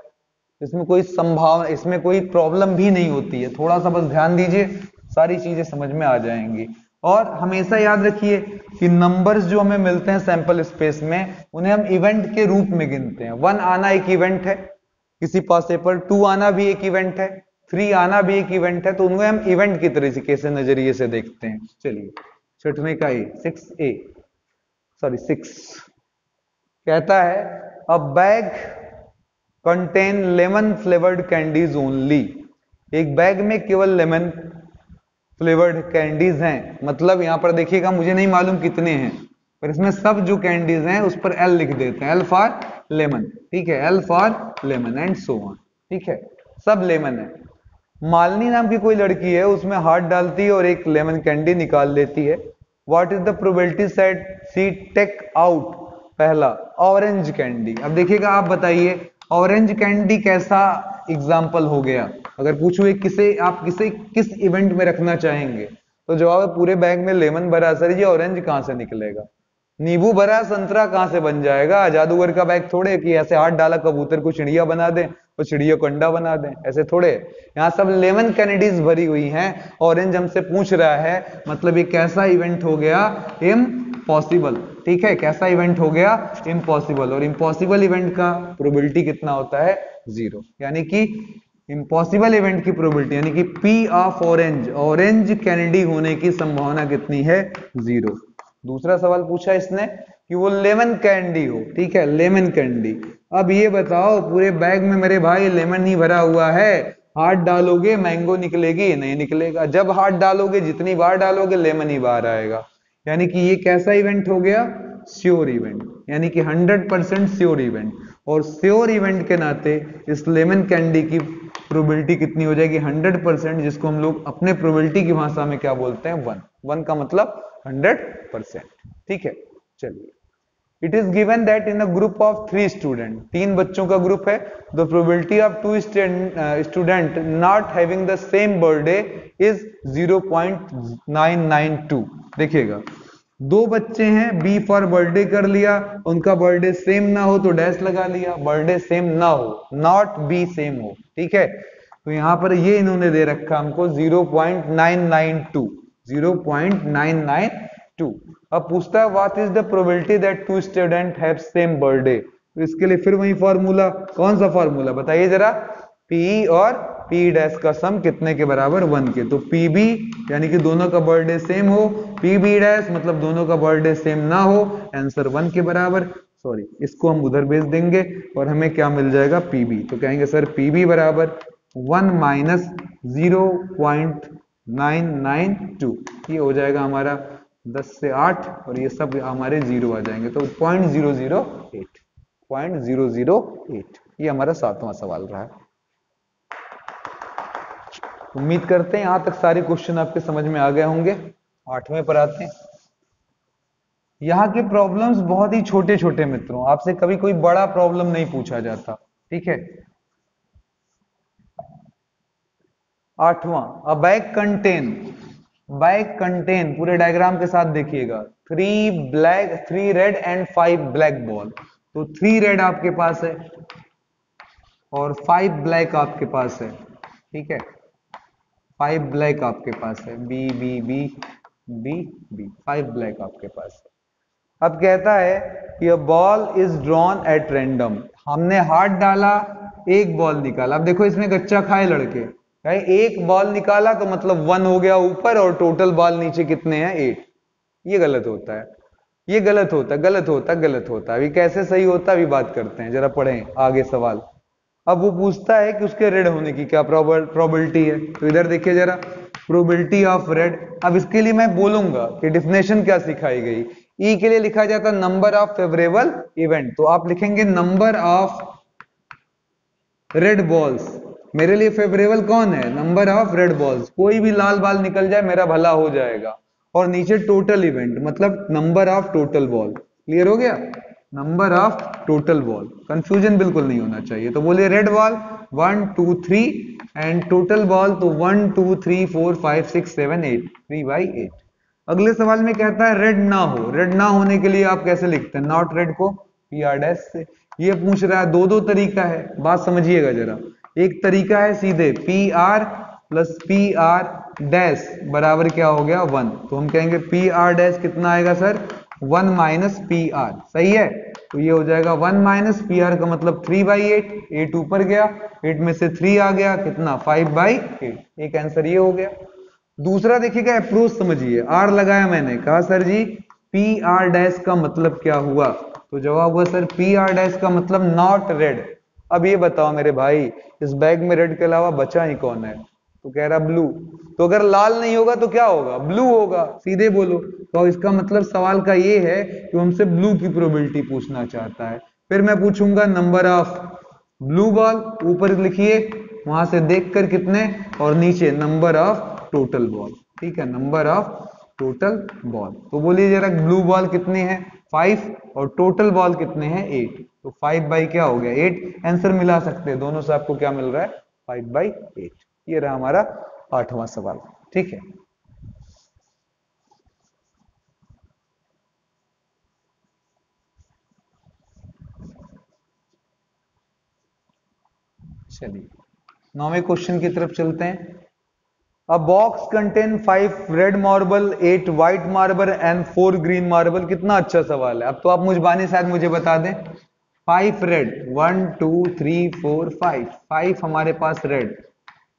इसमें कोई संभावना, इसमें कोई प्रॉब्लम भी नहीं होती है। थोड़ा सा बस ध्यान दीजिए, सारी चीजें समझ में आ जाएंगी। और हमेशा याद रखिए कि नंबर्स जो हमें मिलते हैं सैंपल स्पेस में, उन्हें हम इवेंट के रूप में गिनते हैं। 1 आना एक इवेंट है किसी पासे पर, 2 आना भी एक इवेंट है, 3 आना भी एक इवेंट है। तो उन्हें हम इवेंट की तरीके से, नजरिए से देखते हैं। चलिए छठवें का ए, 6A, सॉरी 6 कहता है अ bag contain lemon flavoured candies only. एक बैग में केवल लेमन फ्लेवर्ड कैंडीज हैं। मतलब यहां पर देखिएगा, मुझे नहीं मालूम कितने हैं, पर इसमें सब जो कैंडीज हैं उस पर एल लिख देते हैं, एल फॉर लेमन, ठीक है, L for lemon and so on, ठीक है, सब लेमन है। मालनी नाम की कोई लड़की है, उसमें हाथ डालती है और एक लेमन कैंडी निकाल लेती है। What is the probability set C take out? पहला ऑरेंज कैंडी। अब देखिएगा आप बताइए ऑरेंज कैंडी कैसा एग्जाम्पल हो गया? अगर पूछूं किसे आप किस इवेंट में रखना चाहेंगे, तो जवाब है पूरे बैग में लेमन भरा। सर ये ऑरेंज कहां से निकलेगा? नींबू भरा संतरा कहां से बन जाएगा? जादूगर का बैग थोड़े कि ऐसे हाथ डाला कबूतर को चिड़िया बना दें और चिड़िया को अंडा बना दें, ऐसे थोड़े। यहाँ सब लेमन कैंडीज भरी हुई हैं, ऑरेंज हमसे पूछ रहा है, मतलब ये कैसा इवेंट हो गया? इम्पॉसिबल, ठीक है, कैसा इवेंट हो गया? इम्पॉसिबल। और इम्पॉसिबल इवेंट का प्रोबेबिलिटी कितना होता है? 0। यानी कि इम्पॉसिबल इवेंट की प्रोबेबिलिटी, यानी कि P of orange, orange candy होने की संभावना कितनी है? 0। दूसरा सवाल पूछा इसने कि वो लेमन कैंडी हो, ठीक है, लेमन कैंडी। अब ये बताओ पूरे बैग में मेरे भाई लेमन ही भरा हुआ है, हाथ डालोगे मैंगो निकलेगी? नहीं निकलेगा। जब हाथ डालोगे, जितनी बार डालोगे, लेमन ही बाहर आएगा। यानी कि ये कैसा इवेंट हो गया? श्योर इवेंट, यानी कि 100% श्योर इवेंट। और श्योर इवेंट के नाते इस लेमन कैंडी की प्रोबेबिलिटी कितनी हो जाएगी 100%, जिसको हम लोग अपने प्रोबेबिलिटी की भाषा में क्या बोलते हैं 1 का मतलब 100%। ठीक है, चलिए। It is given that in a group of 3 student, 3 बच्चों का ग्रुप है, the probability of 2 student not having the same birthday is 0.992। देखिएगा, 2 बच्चे हैं, बी फॉर बर्थडे कर लिया, उनका बर्थडे सेम ना हो तो डैश लगा लिया, बर्थडे सेम ना हो, नॉट बी सेम हो। ठीक है, तो यहां पर ये इन्होंने दे रखा हमको 0.992, 0.992। अब पूछता है what is the probability that 2 student have same birthday. तो इसके लिए फिर वही फॉर्मूला, कौन सा फॉर्मूला बताइए जरा, पी और पी डैश का सम कितने के बराबर 1 के। तो पी बी यानी कि दोनों का बर्थडे सेम हो, पी बी डैश मतलब दोनों का बर्थडे सेम ना हो, आंसर 1 के बराबर। सॉरी, इसको हम उधर भेज देंगे और हमें क्या मिल जाएगा पी बी। तो कहेंगे सर पी बी बराबर 1 माइनस 0.992, ये हो जाएगा हमारा 10 से 8 और ये सब हमारे 0 आ जाएंगे, तो 0.008 ये हमारा 7वां सवाल रहा है। उम्मीद करते हैं यहां तक सारे क्वेश्चन आपके समझ में आ गए होंगे। 8वें पर आते हैं। यहाँ के प्रॉब्लम्स बहुत ही छोटे छोटे मित्रों, आपसे कभी कोई बड़ा प्रॉब्लम नहीं पूछा जाता। ठीक है, 8वां, अ बैग कंटेन पूरे डायग्राम के साथ देखिएगा 3 रेड एंड 5 ब्लैक बॉल। तो 3 रेड आपके पास है और 5 ब्लैक आपके पास है। ठीक है, 5 ब्लैक आपके पास है, B B B B B, 5 black आपके पास है। अब कहता है कि ball is drawn at random, हमने हाथ डाला, एक बॉल निकाला। अब देखो इसमें गच्चा खाए लड़के, एक बॉल निकाला तो मतलब 1 हो गया ऊपर और टोटल बॉल नीचे कितने हैं 8। ये गलत होता है, ये गलत होता है, गलत होता है, गलत होता है। अभी कैसे सही होता है अभी बात करते हैं, जरा पढ़ें आगे सवाल। अब वो पूछता है कि उसके रेड होने की क्या प्रोबेबिलिटी है। तो इधर देखिए जरा, प्रोबेबिलिटी ऑफ रेड। अब इसके लिए मैं बोलूंगा कि डिफिनेशन क्या सिखाई गई। ई के लिए लिखा जाता नंबर ऑफ फेवरेबल इवेंट, तो आप लिखेंगे नंबर ऑफ रेड बॉल्स। मेरे लिए फेवरेबल कौन है, नंबर ऑफ रेड बॉल्स, कोई भी लाल बॉल निकल जाए मेरा भला हो जाएगा। और नीचे टोटल इवेंट मतलब number of total ball. Clear हो गया, number of total ball, confusion बिल्कुल नहीं होना चाहिए। तो बोलिए red ball 1 2 3 and total ball तो 1 2 3 4 5 6 7 8, 3/8। अगले सवाल में कहता है रेड ना हो, रेड ना होने के लिए आप कैसे लिखते हैं, नॉट रेड को पी आर डैश से। ये पूछ रहा है, दो तरीका है, बात समझिएगा जरा। एक तरीका है सीधे P R plus P R dash बराबर क्या हो गया 1, तो हम कहेंगे पी आर डैश कितना आएगा सर 1 माइनस पी आर, सही है। तो ये हो जाएगा 1 माइनस पी आर का मतलब 3/8, 8 ऊपर गया, 8 में से 3 आ गया कितना 5/8, एक आंसर ये हो गया। दूसरा देखिएगा अप्रोच समझिए, आर लगाया मैंने, कहा sir G P R dash का मतलब क्या हुआ, तो जवाब हुआ सर पी आर डैश का मतलब नॉट रेड। अब ये बताओ मेरे भाई, इस बैग में रेड के अलावा बचा ही कौन है, तो कह रहा ब्लू। तो अगर लाल नहीं होगा तो क्या होगा, ब्लू होगा, सीधे बोलो। तो इसका मतलब सवाल का ये है कि हमसे ब्लू की प्रोबेबिलिटी पूछना चाहता है। फिर मैं पूछूंगा नंबर ऑफ ब्लू बॉल, ऊपर लिखिए वहां से देखकर कितने, और नीचे नंबर ऑफ टोटल बॉल। ठीक है, नंबर ऑफ टोटल बॉल। तो बोलिए जरा ब्लू बॉल कितने हैं 5 और टोटल बॉल कितने हैं 8, तो 5 बाई क्या हो गया 8। आंसर मिला सकते हैं दोनों से, आपको क्या मिल रहा है 5/8। ये रहा हमारा 8वां सवाल। ठीक है, चलिए 9वें क्वेश्चन की तरफ चलते हैं। अ box contain 5 red marble, 8 white marble and 4 green marble. कितना अच्छा सवाल है। अब तो आप मुझबानी शायद मुझे बता दें, 5 रेड 1 2 3 4 5, 5 हमारे पास रेड,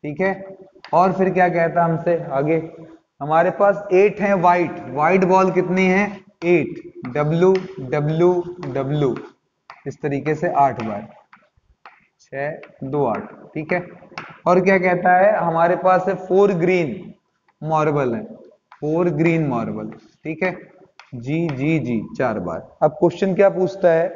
ठीक है। और फिर क्या कहता हमसे आगे, हमारे पास 8 है व्हाइट, व्हाइट बॉल कितनी है 8, डब्लू डब्लू डब्लू, इस तरीके से 8 बार, 6 2 8, ठीक है। और क्या कहता है, हमारे पास है 4 ग्रीन मार्बल है, 4 ग्रीन मार्बल, ठीक है, जी जी जी 4 बार। अब क्वेश्चन क्या पूछता है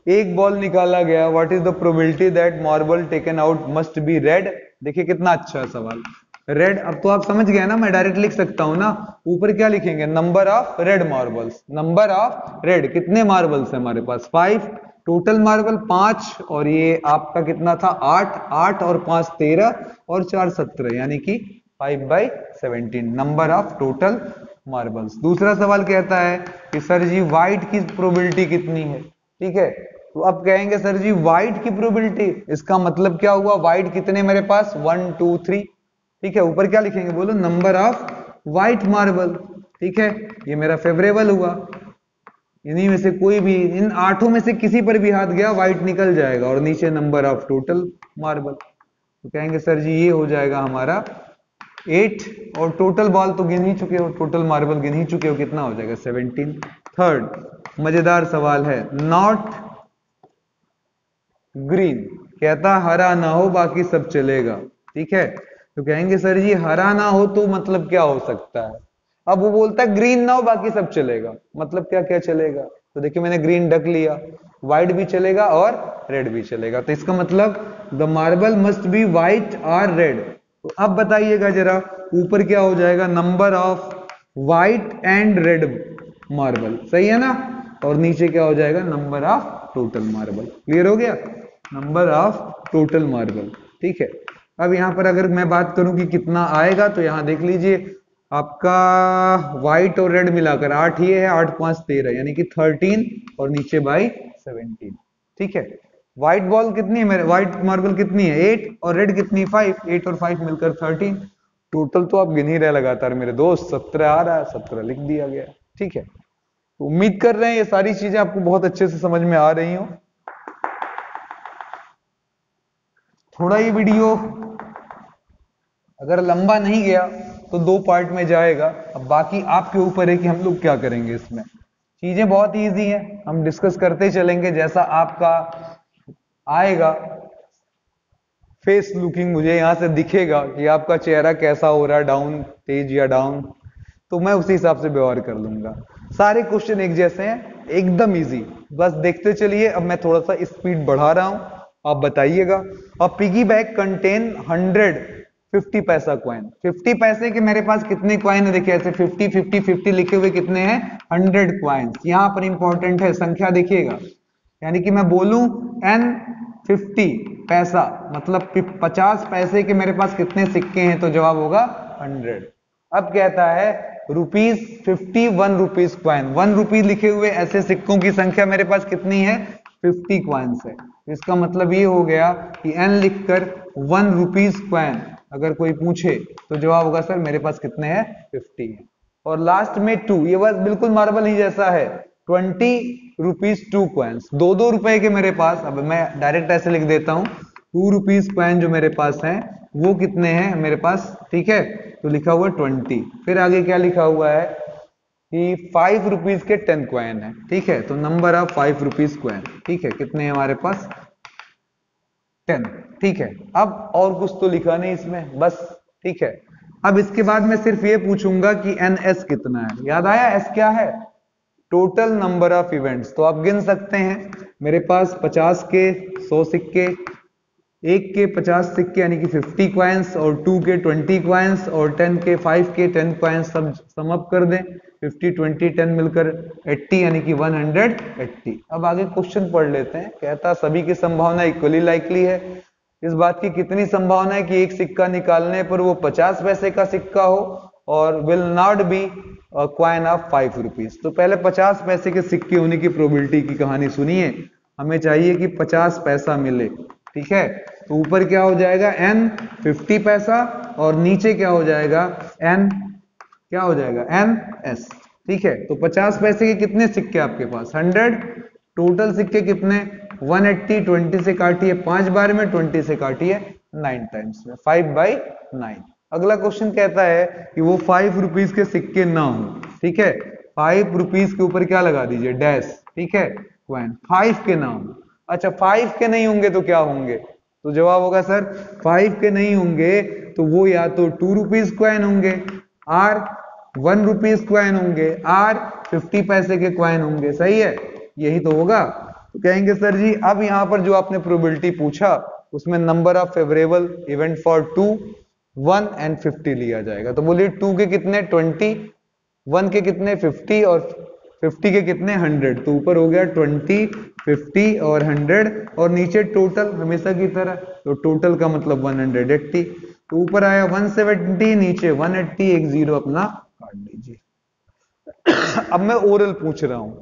एक बॉल निकाला गया, what is the probability that marble taken out must be red. देखिए कितना अच्छा सवाल, रेड। अब तो आप समझ गए ना, मैं डायरेक्ट लिख सकता हूं ना, ऊपर क्या लिखेंगे, number of red marbles, number of red, कितने मार्बल्स है हमारे पास, 5 टोटल मार्बल 5, और ये आपका कितना था 8, 8 और 5 13 और 4 17, यानी कि 5/17 नंबर ऑफ टोटल मार्बल्स। दूसरा सवाल कहता है कि सर जी व्हाइट की प्रोबेबिलिटी कितनी है, ठीक है। तो अब कहेंगे सर जी व्हाइट की प्रोबेबिलिटी, इसका मतलब क्या हुआ, व्हाइट कितने मेरे पास 1 2 3, ठीक है। ऊपर क्या लिखेंगे बोलो, नंबर ऑफ व्हाइट मार्बल, ठीक है। ये मेरा फेवरेबल हुआ, इन्हीं में से कोई भी, इन 8 में से किसी पर भी हाथ गया व्हाइट निकल जाएगा, और नीचे नंबर ऑफ टोटल मार्बल। तो कहेंगे सर जी ये हो जाएगा हमारा 8, और टोटल बॉल तो गिन ही चुके हो, टोटल मार्बल गिन ही चुके हो, कितना हो जाएगा 17। थर्ड मजेदार सवाल है, नॉट ग्रीन, कहता हरा ना हो बाकी सब चलेगा, ठीक है। तो कहेंगे सर जी हरा ना हो तो मतलब क्या हो सकता है, अब वो बोलता है ग्रीन ना हो बाकी सब चलेगा, मतलब क्या क्या चलेगा। तो देखिए मैंने ग्रीन ढक लिया, व्हाइट भी चलेगा और रेड भी चलेगा, तो इसका मतलब the marble must be white और रेड। तो अब बताइएगा जरा, ऊपर क्या हो जाएगा, number of white and red marble, सही है ना, और नीचे क्या हो जाएगा, number of total marble. Clear हो गया, नंबर ऑफ टोटल मार्बल, ठीक है। अब यहां पर अगर मैं बात करूं कि कितना आएगा, तो यहां देख लीजिए आपका व्हाइट और रेड मिलाकर 8 ये है, 8 5 13, यानी कि 13 और नीचे बाई 17, ठीक है। व्हाइट बॉल कितनी है मेरे, व्हाइट मार्बल कितनी है 8, और रेड कितनी 5, 8 और 5 मिलकर 13, टोटल तो आप गिन ही रहे लगातार मेरे दोस्त, 17 आ रहा है, 17 लिख दिया गया, ठीक है। तो उम्मीद कर रहे हैं ये सारी चीजें आपको बहुत अच्छे से समझ में आ रही हो। थोड़ा ये वीडियो अगर लंबा नहीं गया तो 2 पार्ट में जाएगा, अब बाकी आपके ऊपर है कि हम लोग क्या करेंगे इसमें। चीजें बहुत इजी हैं, हम डिस्कस करते चलेंगे, जैसा आपका आएगा फेस लुकिंग मुझे यहां से दिखेगा कि आपका चेहरा कैसा हो रहा है, डाउन तेज या डाउन, तो मैं उसी हिसाब से व्यवहार कर लूंगा। सारे क्वेश्चन एक जैसे हैं, एकदम इजी, बस देखते चलिए। अब मैं थोड़ा सा स्पीड बढ़ा रहा हूं, आप बताइएगा। अब पिगी बैग कंटेन 150 पैसा कॉइन, 50 पैसे के मेरे पास कितने कॉइन है, देखिए ऐसे 50 50 50 लिखे हुए कितने हैं 100 कॉइन्स। यहां पर इंपॉर्टेंट है संख्या देखिएगा, यानी कि मैं बोलूं n50 पैसा मतलब 50 पैसे के मेरे पास कितने सिक्के हैं, तो जवाब होगा 100। अब कहता है ₹50 1 रुपीज कॉइन, 1 रुपीज लिखे हुए ऐसे सिक्कों की संख्या मेरे पास कितनी है 50 कॉइन्स है। इसका मतलब ये हो गया कि n लिखकर 1 रुपीज कॉइन अगर कोई पूछे तो जवाब होगा सर मेरे पास कितने हैं 50 है। और लास्ट में 2, ये बस बिल्कुल मार्बल ही जैसा है, 20 रुपीज 2 कॉइन्स, 2 रुपए के मेरे पास। अब मैं डायरेक्ट ऐसे लिख देता हूं, 2 रुपीज कॉइन जो मेरे पास हैं वो कितने हैं मेरे पास, ठीक है। तो लिखा हुआ 20, फिर आगे क्या लिखा हुआ है कि 5 रुपीज के 10 कॉइन है, ठीक है। तो नंबर ऑफ 5 रुपीज कॉइन, ठीक है, कितने हैं हमारे पास 10, ठीक है। अब और कुछ तो लिखा नहीं इसमें, बस, ठीक है। अब इसके बाद मैं सिर्फ ये पूछूंगा कि NS कितना है, याद आया S क्या है, टोटल नंबर ऑफ इवेंट्स। तो आप गिन सकते हैं, मेरे पास 50 के 100 सिक्के, 1 के 50 सिक्के यानी कि 50 कॉइन्स, और 2 के 20 कॉइन्स, और 10 के 5 के 10 कॉइन्स, सब सम अप कर दें, 50 20 10 मिलकर 80 यानी कि 180। अब आगे क्वेश्चन पढ़ लेते हैं, कहता सभी की संभावना इक्वली लाइकली है। इस बात की कितनी संभावना है कि एक सिक्का निकालने पर वो 50 पैसे का सिक्का हो और will not be coin of 5 rupees. तो पहले 50 पैसे के सिक्के होने की प्रोबेबिलिटी की कहानी सुनिए, हमें चाहिए कि 50 पैसा मिले, ठीक है। तो ऊपर क्या हो जाएगा n 50 पैसा, और नीचे क्या हो जाएगा n, क्या हो जाएगा NS, ठीक है। तो 50 पैसे के कितने सिक्के आपके पास 100, टोटल सिक्के कितने 180, 20 से काटिए 5 बार में, 20 से काटिए 9 टाइम्स में, 5/9। अगला क्वेश्चन कहता है कि वो 5 रुपीज के सिक्के ना हो, ठीक है। 5 रुपीज के ऊपर क्या लगा दीजिए डैश, ठीक है, कॉइन 5 के ना हो। अच्छा 5 के नहीं होंगे तो क्या होंगे, तो जवाब होगा सर 5 के नहीं होंगे तो वो या तो 2 रुपीज कॉइन होंगे, आर 1 रुपीज कॉइन होंगे, आर 50 पैसे के कॉइन होंगे, सही है, यही तो होगा। तो कहेंगे सर जी अब यहाँ पर जो आपने प्रोबेबिलिटी पूछा उसमें number of favourable event for 2, 1 and 50 लिया जाएगा। तो बोलिए 2 के कितने 20, 1 के कितने 50 और 50 के कितने 100। तो ऊपर हो गया 20, 50 और 100 और नीचे टोटल हमेशा की तरह, तो टोटल का मतलब 180। तो ऊपर आया 170, नीचे 180, एक जीरो अपना काट दीजिए। अब मैं ओरल पूछ रहा हूं,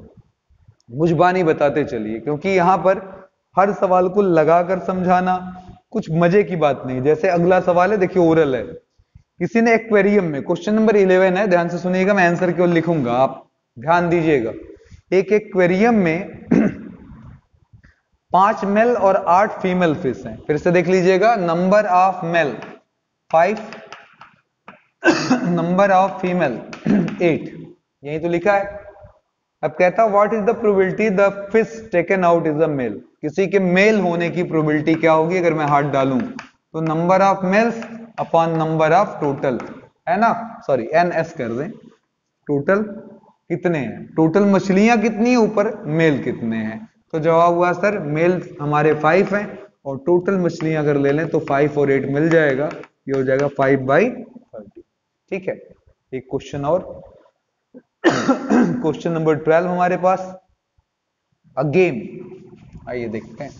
मुझबानी बताते चलिए, क्योंकि यहां पर हर सवाल को लगाकर समझाना कुछ मजे की बात नहीं। जैसे अगला सवाल है, देखिए ओरल है, किसी ने एक्वेरियम में, क्वेश्चन नंबर 11 है, ध्यान से सुनिएगा, मैं आंसर केवल लिखूंगा, आप ध्यान दीजिएगा। एक एक्वेरियम में 5 मेल और 8 फीमेल फिश हैं। फिर से देख लीजिएगा, number of male 5, number of female 8, यही तो लिखा है। अब कहता what is the probability the fish taken out is a male, किसी के मेल होने की प्रोबेबिलिटी क्या होगी अगर मैं हाथ डालूं, तो number of males upon number of total, है ना, सॉरी NS कर दें, टोटल कितने हैं, टोटल मछलियां कितनी है, ऊपर मेल कितने हैं। तो जवाब हुआ सर मेल हमारे 5 हैं और टोटल मछलियां अगर ले लें तो 5 और 8 मिल जाएगा, ये हो जाएगा 5/30। ठीक है, एक क्वेश्चन और, क्वेश्चन नंबर 12 हमारे पास, अ गेम, आइए देखते हैं।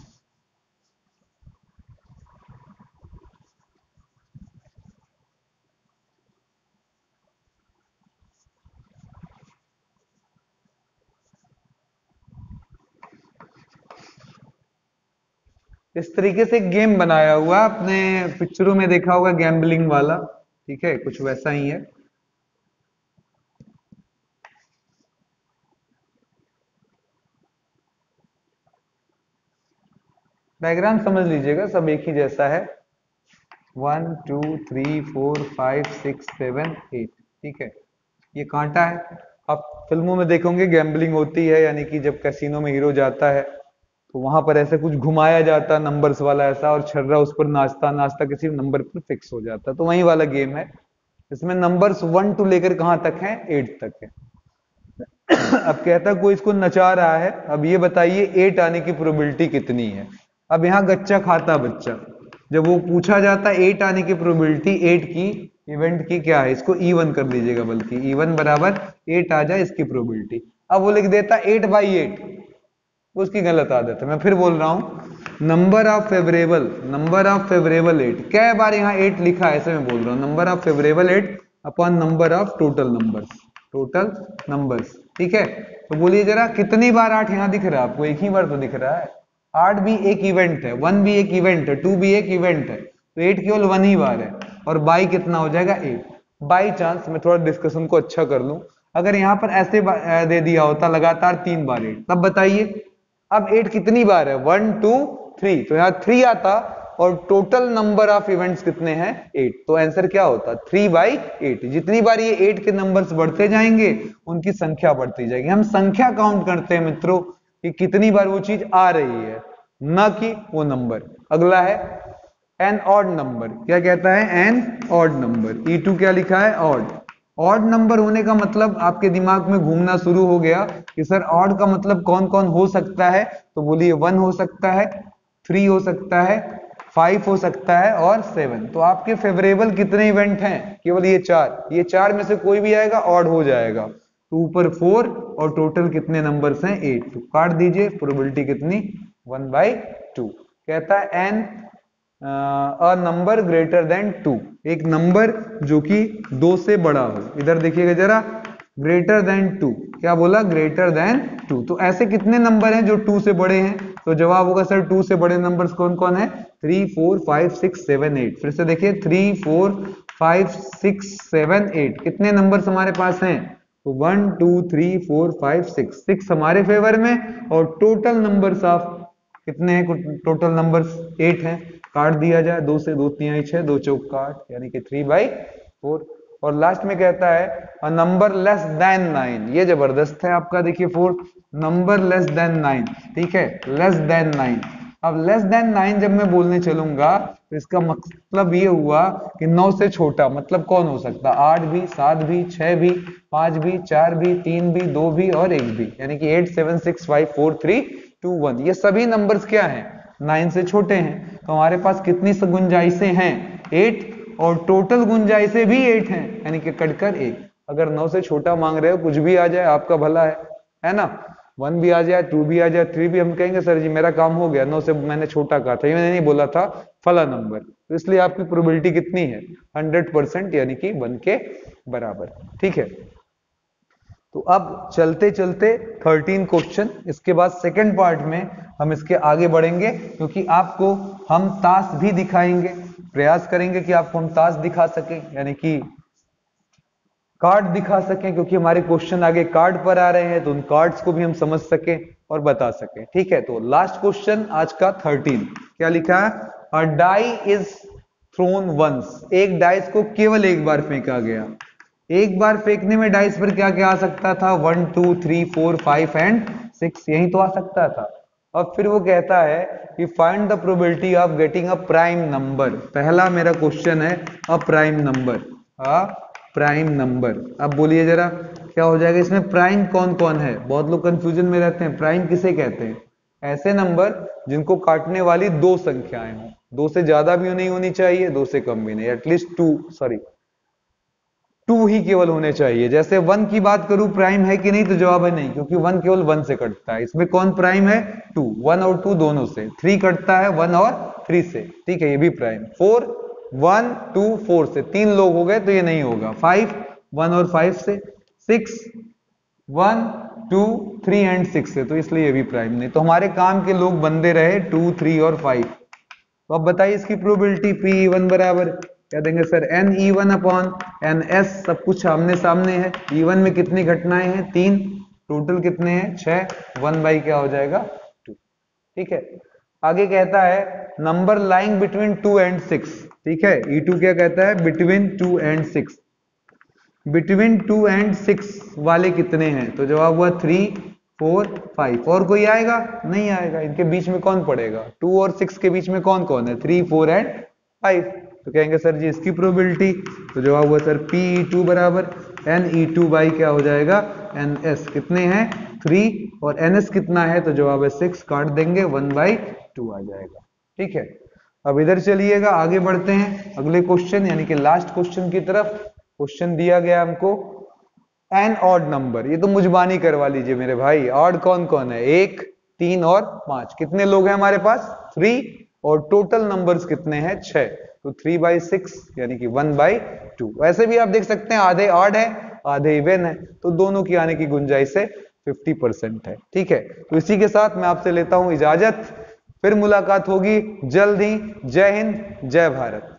इस तरीके से एक गेम बनाया हुआ, आपने पिक्चरों में देखा होगा गैम्बलिंग वाला, ठीक है, कुछ वैसा ही है। डायग्राम समझ लीजिएगा, सब एक ही जैसा है। 1 2 3 4 5 6 7 8, ठीक है, ये कांटा है। आप फिल्मों में देखोगे गैम्बलिंग होती है, यानी कि जब कैसीनो में हीरो जाता है तो वहां पर ऐसे कुछ घुमाया जाता नंबर्स वाला ऐसा, और छर्रा उस पर नाचता नाचता किसी नंबर पर फिक्स हो जाता, तो वही वाला गेम है। इसमें नंबर्स 1 टू लेकर कहां तक है, 8 तक है। अब कहता कोई इसको नचा रहा है, अब ये बताइए 8 आने की प्रोबेबिलिटी कितनी है। अब यहाँ गच्चा खाता बच्चा, जब वो पूछा जाता है 8 आने की प्रोबेबिलिटी 8 की इवेंट की क्या है, इसको E1 कर दीजिएगा, बल्कि E1 बराबर 8 आ जाए इसकी प्रोबेबिलिटी। अब वो लिख देता 8/8, उसकी गलत आदत है। मैं फिर बोल रहा हूं, number of favourable, number of favourable 8, कै बार यहाँ 8 लिखा है, ऐसे मैं बोल रहा हूं, number of favourable 8 upon number of total numbers, total numbers, ठीक है। तो बोलिए जरा कितनी बार 8 यहाँ दिख रहा है आपको, एक ही बार तो दिख रहा है। 8 भी एक इवेंट है, 1 भी एक इवेंट है, 2 भी एक इवेंट है, तो 8 केवल 1 ही बार है, और बाई कितना हो जाएगा 8। बाई चांस मैं थोड़ा डिस्कशन को अच्छा कर लूं, अगर यहाँ पर ऐसे दे दिया होता लगातार 3 बार 8, तब बताइए अब 8 कितनी बार है, 1 2 3, तो यहाँ 3 आता, और टोटल नंबर ऑफ इवेंट्स कितने हैं 8, तो आंसर क्या होता 3/8। जितनी बार ये 8 के नंबर्स बढ़ते जाएंगे उनकी संख्या बढ़ती जाएगी। हम संख्या काउंट करते हैं मित्रों कि कितनी बार वो चीज आ रही है, ना कि वो नंबर। अगला है एन ऑड नंबर, क्या कहता है एन ऑड नंबर, E2 क्या लिखा है ऑड। ऑड नंबर होने का मतलब आपके दिमाग में घूमना शुरू हो गया कि सर ऑड का मतलब कौन कौन हो सकता है, तो बोलिए 1 हो सकता है, 3 हो सकता है, 5 हो सकता है और 7। तो आपके फेवरेबल कितने इवेंट हैं, केवल ये 4, ये 4 में से कोई भी आएगा ऑड हो जाएगा। तो ऊपर 4 और टोटल कितने नंबर्स हैं 8, तो काट दीजिए, प्रोबेबिलिटी कितनी 1/2। कहता है an a number greater than 2, एक नंबर जो कि 2 से बड़ा हो। इधर देखिएगा जरा, ग्रेटर देन 2, क्या बोला ग्रेटर देन 2, तो ऐसे कितने नंबर हैं जो 2 से बड़े हैं, तो जवाब होगा सर 2 से बड़े नंबर्स कौन कौन है, 3 4 5 6 7 8। फिर से देखिए 3 4 5 6 7 8, कितने नंबर्स हमारे पास हैं, तो 1 2 3 4 5 6 हमारे फेवर में, और टोटल नंबर्स ऑफ कितने हैं, टोटल नंबर्स 8 हैं। काट दिया जाए, 2 से 2 3 6, 2 चौक 8, यानी कि 3/4। और लास्ट में कहता है अ नंबर लेस देन 9, ये जबरदस्त है आपका, देखिए 4, नंबर लेस देन 9, ठीक है, लेस देन 9। अब लेस देन 9 जब मैं बोलने चलूंगा तो इसका मतलब ये हुआ कि 9 से छोटा, मतलब कौन हो सकता, 8 भी, 7 भी, 6 भी, 5 भी, 4 भी, 3 भी, 2 भी और 1 भी, यानी कि 8 7 6 5 4 3 2 1। ये सभी नंबर्स क्या हैं, 9 से छोटे हैं। तो हमारे पास कितनी गुंजाइशें हैं, 8, और टोटल गुंजाइशें भी 8 हैं, यानी कि कटकर 1। अगर 9 से छोटा मांग रहे हो, कुछ भी आ जाए आपका भला है ना। 1 भी आ जाए, 2 भी आ जाए, 3 भी, हम कहेंगे सर जी मेरा काम हो गया, 9 से मैंने छोटा कहा था, ये मैंने नहीं बोला था फला नंबर। तो इसलिए आपकी प्रोबेबिलिटी कितनी है, 100%, यानी कि 1 के बराबर। ठीक है, तो अब चलते चलते 13 क्वेश्चन, इसके बाद सेकंड पार्ट में हम इसके आगे बढ़ेंगे, क्योंकि आपको हम ताश भी दिखाएंगे, प्रयास करेंगे कि आपको हम ताश दिखा सकें, यानी कि कार्ड दिखा सकें, क्योंकि हमारे क्वेश्चन आगे कार्ड पर आ रहे हैं, तो उन कार्ड्स को भी हम समझ सकें और बता सकें। ठीक है, तो लास्ट क्वेश्चन आज का 13, क्या लिखा है, अ डाई इज थ्रोन वंस, एक डाइस को केवल एक बार फेंका गया। एक बार फेंकने में डाइस पर क्या क्या आ सकता था, 1 2 3 4 5 एंड 6, यही तो आ सकता था। अब फिर वो कहता है कि find the probability of getting a prime number. पहला मेरा क्वेश्चन है a prime number, a prime number. अब बोलिए जरा क्या हो जाएगा इसमें, प्राइम कौन कौन है, बहुत लोग कंफ्यूजन में रहते हैं। प्राइम किसे कहते हैं, ऐसे नंबर जिनको काटने वाली दो संख्याएं हो, दो से ज्यादा भी नहीं होनी चाहिए, दो से कम भी नहीं, एटलीस्ट टू ही केवल होने चाहिए। जैसे 1 की बात करूं प्राइम है कि नहीं, तो जवाब है नहीं, क्योंकि 1 केवल 1 से कटता है। इसमें कौन प्राइम है, 2, 1 और 2 दोनों से। 3 कटता है 1 और 3 से, ठीक है, ये भी प्राइम। 4 1 2 4 से, 3 लोग हो गए तो ये नहीं होगा। 5 1 और 5 से। 6 1 2 3 एंड 6 से, तो इसलिए ये भी प्राइम नहीं। तो हमारे काम के लोग बंदे रहे 2 3 और 5। तो अब बताइए इसकी प्रोबेबिलिटी P1 बराबर क्या देंगे सर, NE1 अपॉन NS, सब कुछ आमने सामने है। E1 में कितनी घटनाएं हैं, 3, टोटल कितने हैं 6, 1 बाई क्या हो जाएगा 2। ठीक है, आगे कहता है नंबर लाइंग बिटवीन 2 एंड 6। ठीक है, E2 क्या कहता है, बिटवीन 2 एंड 6, बिटवीन 2 एंड 6 वाले कितने हैं, तो जवाब हुआ 3 4 5। और कोई आएगा, नहीं आएगा। इनके बीच में कौन पड़ेगा, 2 और 6 के बीच में कौन कौन है, 3 4 एंड 5। तो कहेंगे सर जी इसकी प्रोबेबिलिटी, तो जवाब हुआ सर Pe2 बराबर Ne2 बाई क्या हो जाएगा Ns। कितने हैं 3 और Ns कितना है, तो जवाब है 6, काट देंगे 1/2 आ जाएगा। ठीक है, अब इधर चलिएगा, आगे बढ़ते हैं अगले क्वेश्चन यानी कि लास्ट क्वेश्चन की तरफ। क्वेश्चन दिया गया हमको एन ऑड नंबर, ये तो मुझबानी करवा लीजिए मेरे भाई। ऑड कौन कौन है, 1 3 और 5। कितने लोग हैं हमारे पास, 3, और टोटल नंबर्स कितने हैं 6, तो 3/6 यानी कि 1/2। वैसे भी आप देख सकते हैं आधे ऑड है आधे इवन है, तो दोनों की आने की गुंजाइश से 50% है। ठीक है, तो इसी के साथ मैं आपसे लेता हूं इजाजत, फिर मुलाकात होगी जल्द ही। जय हिंद, जय भारत।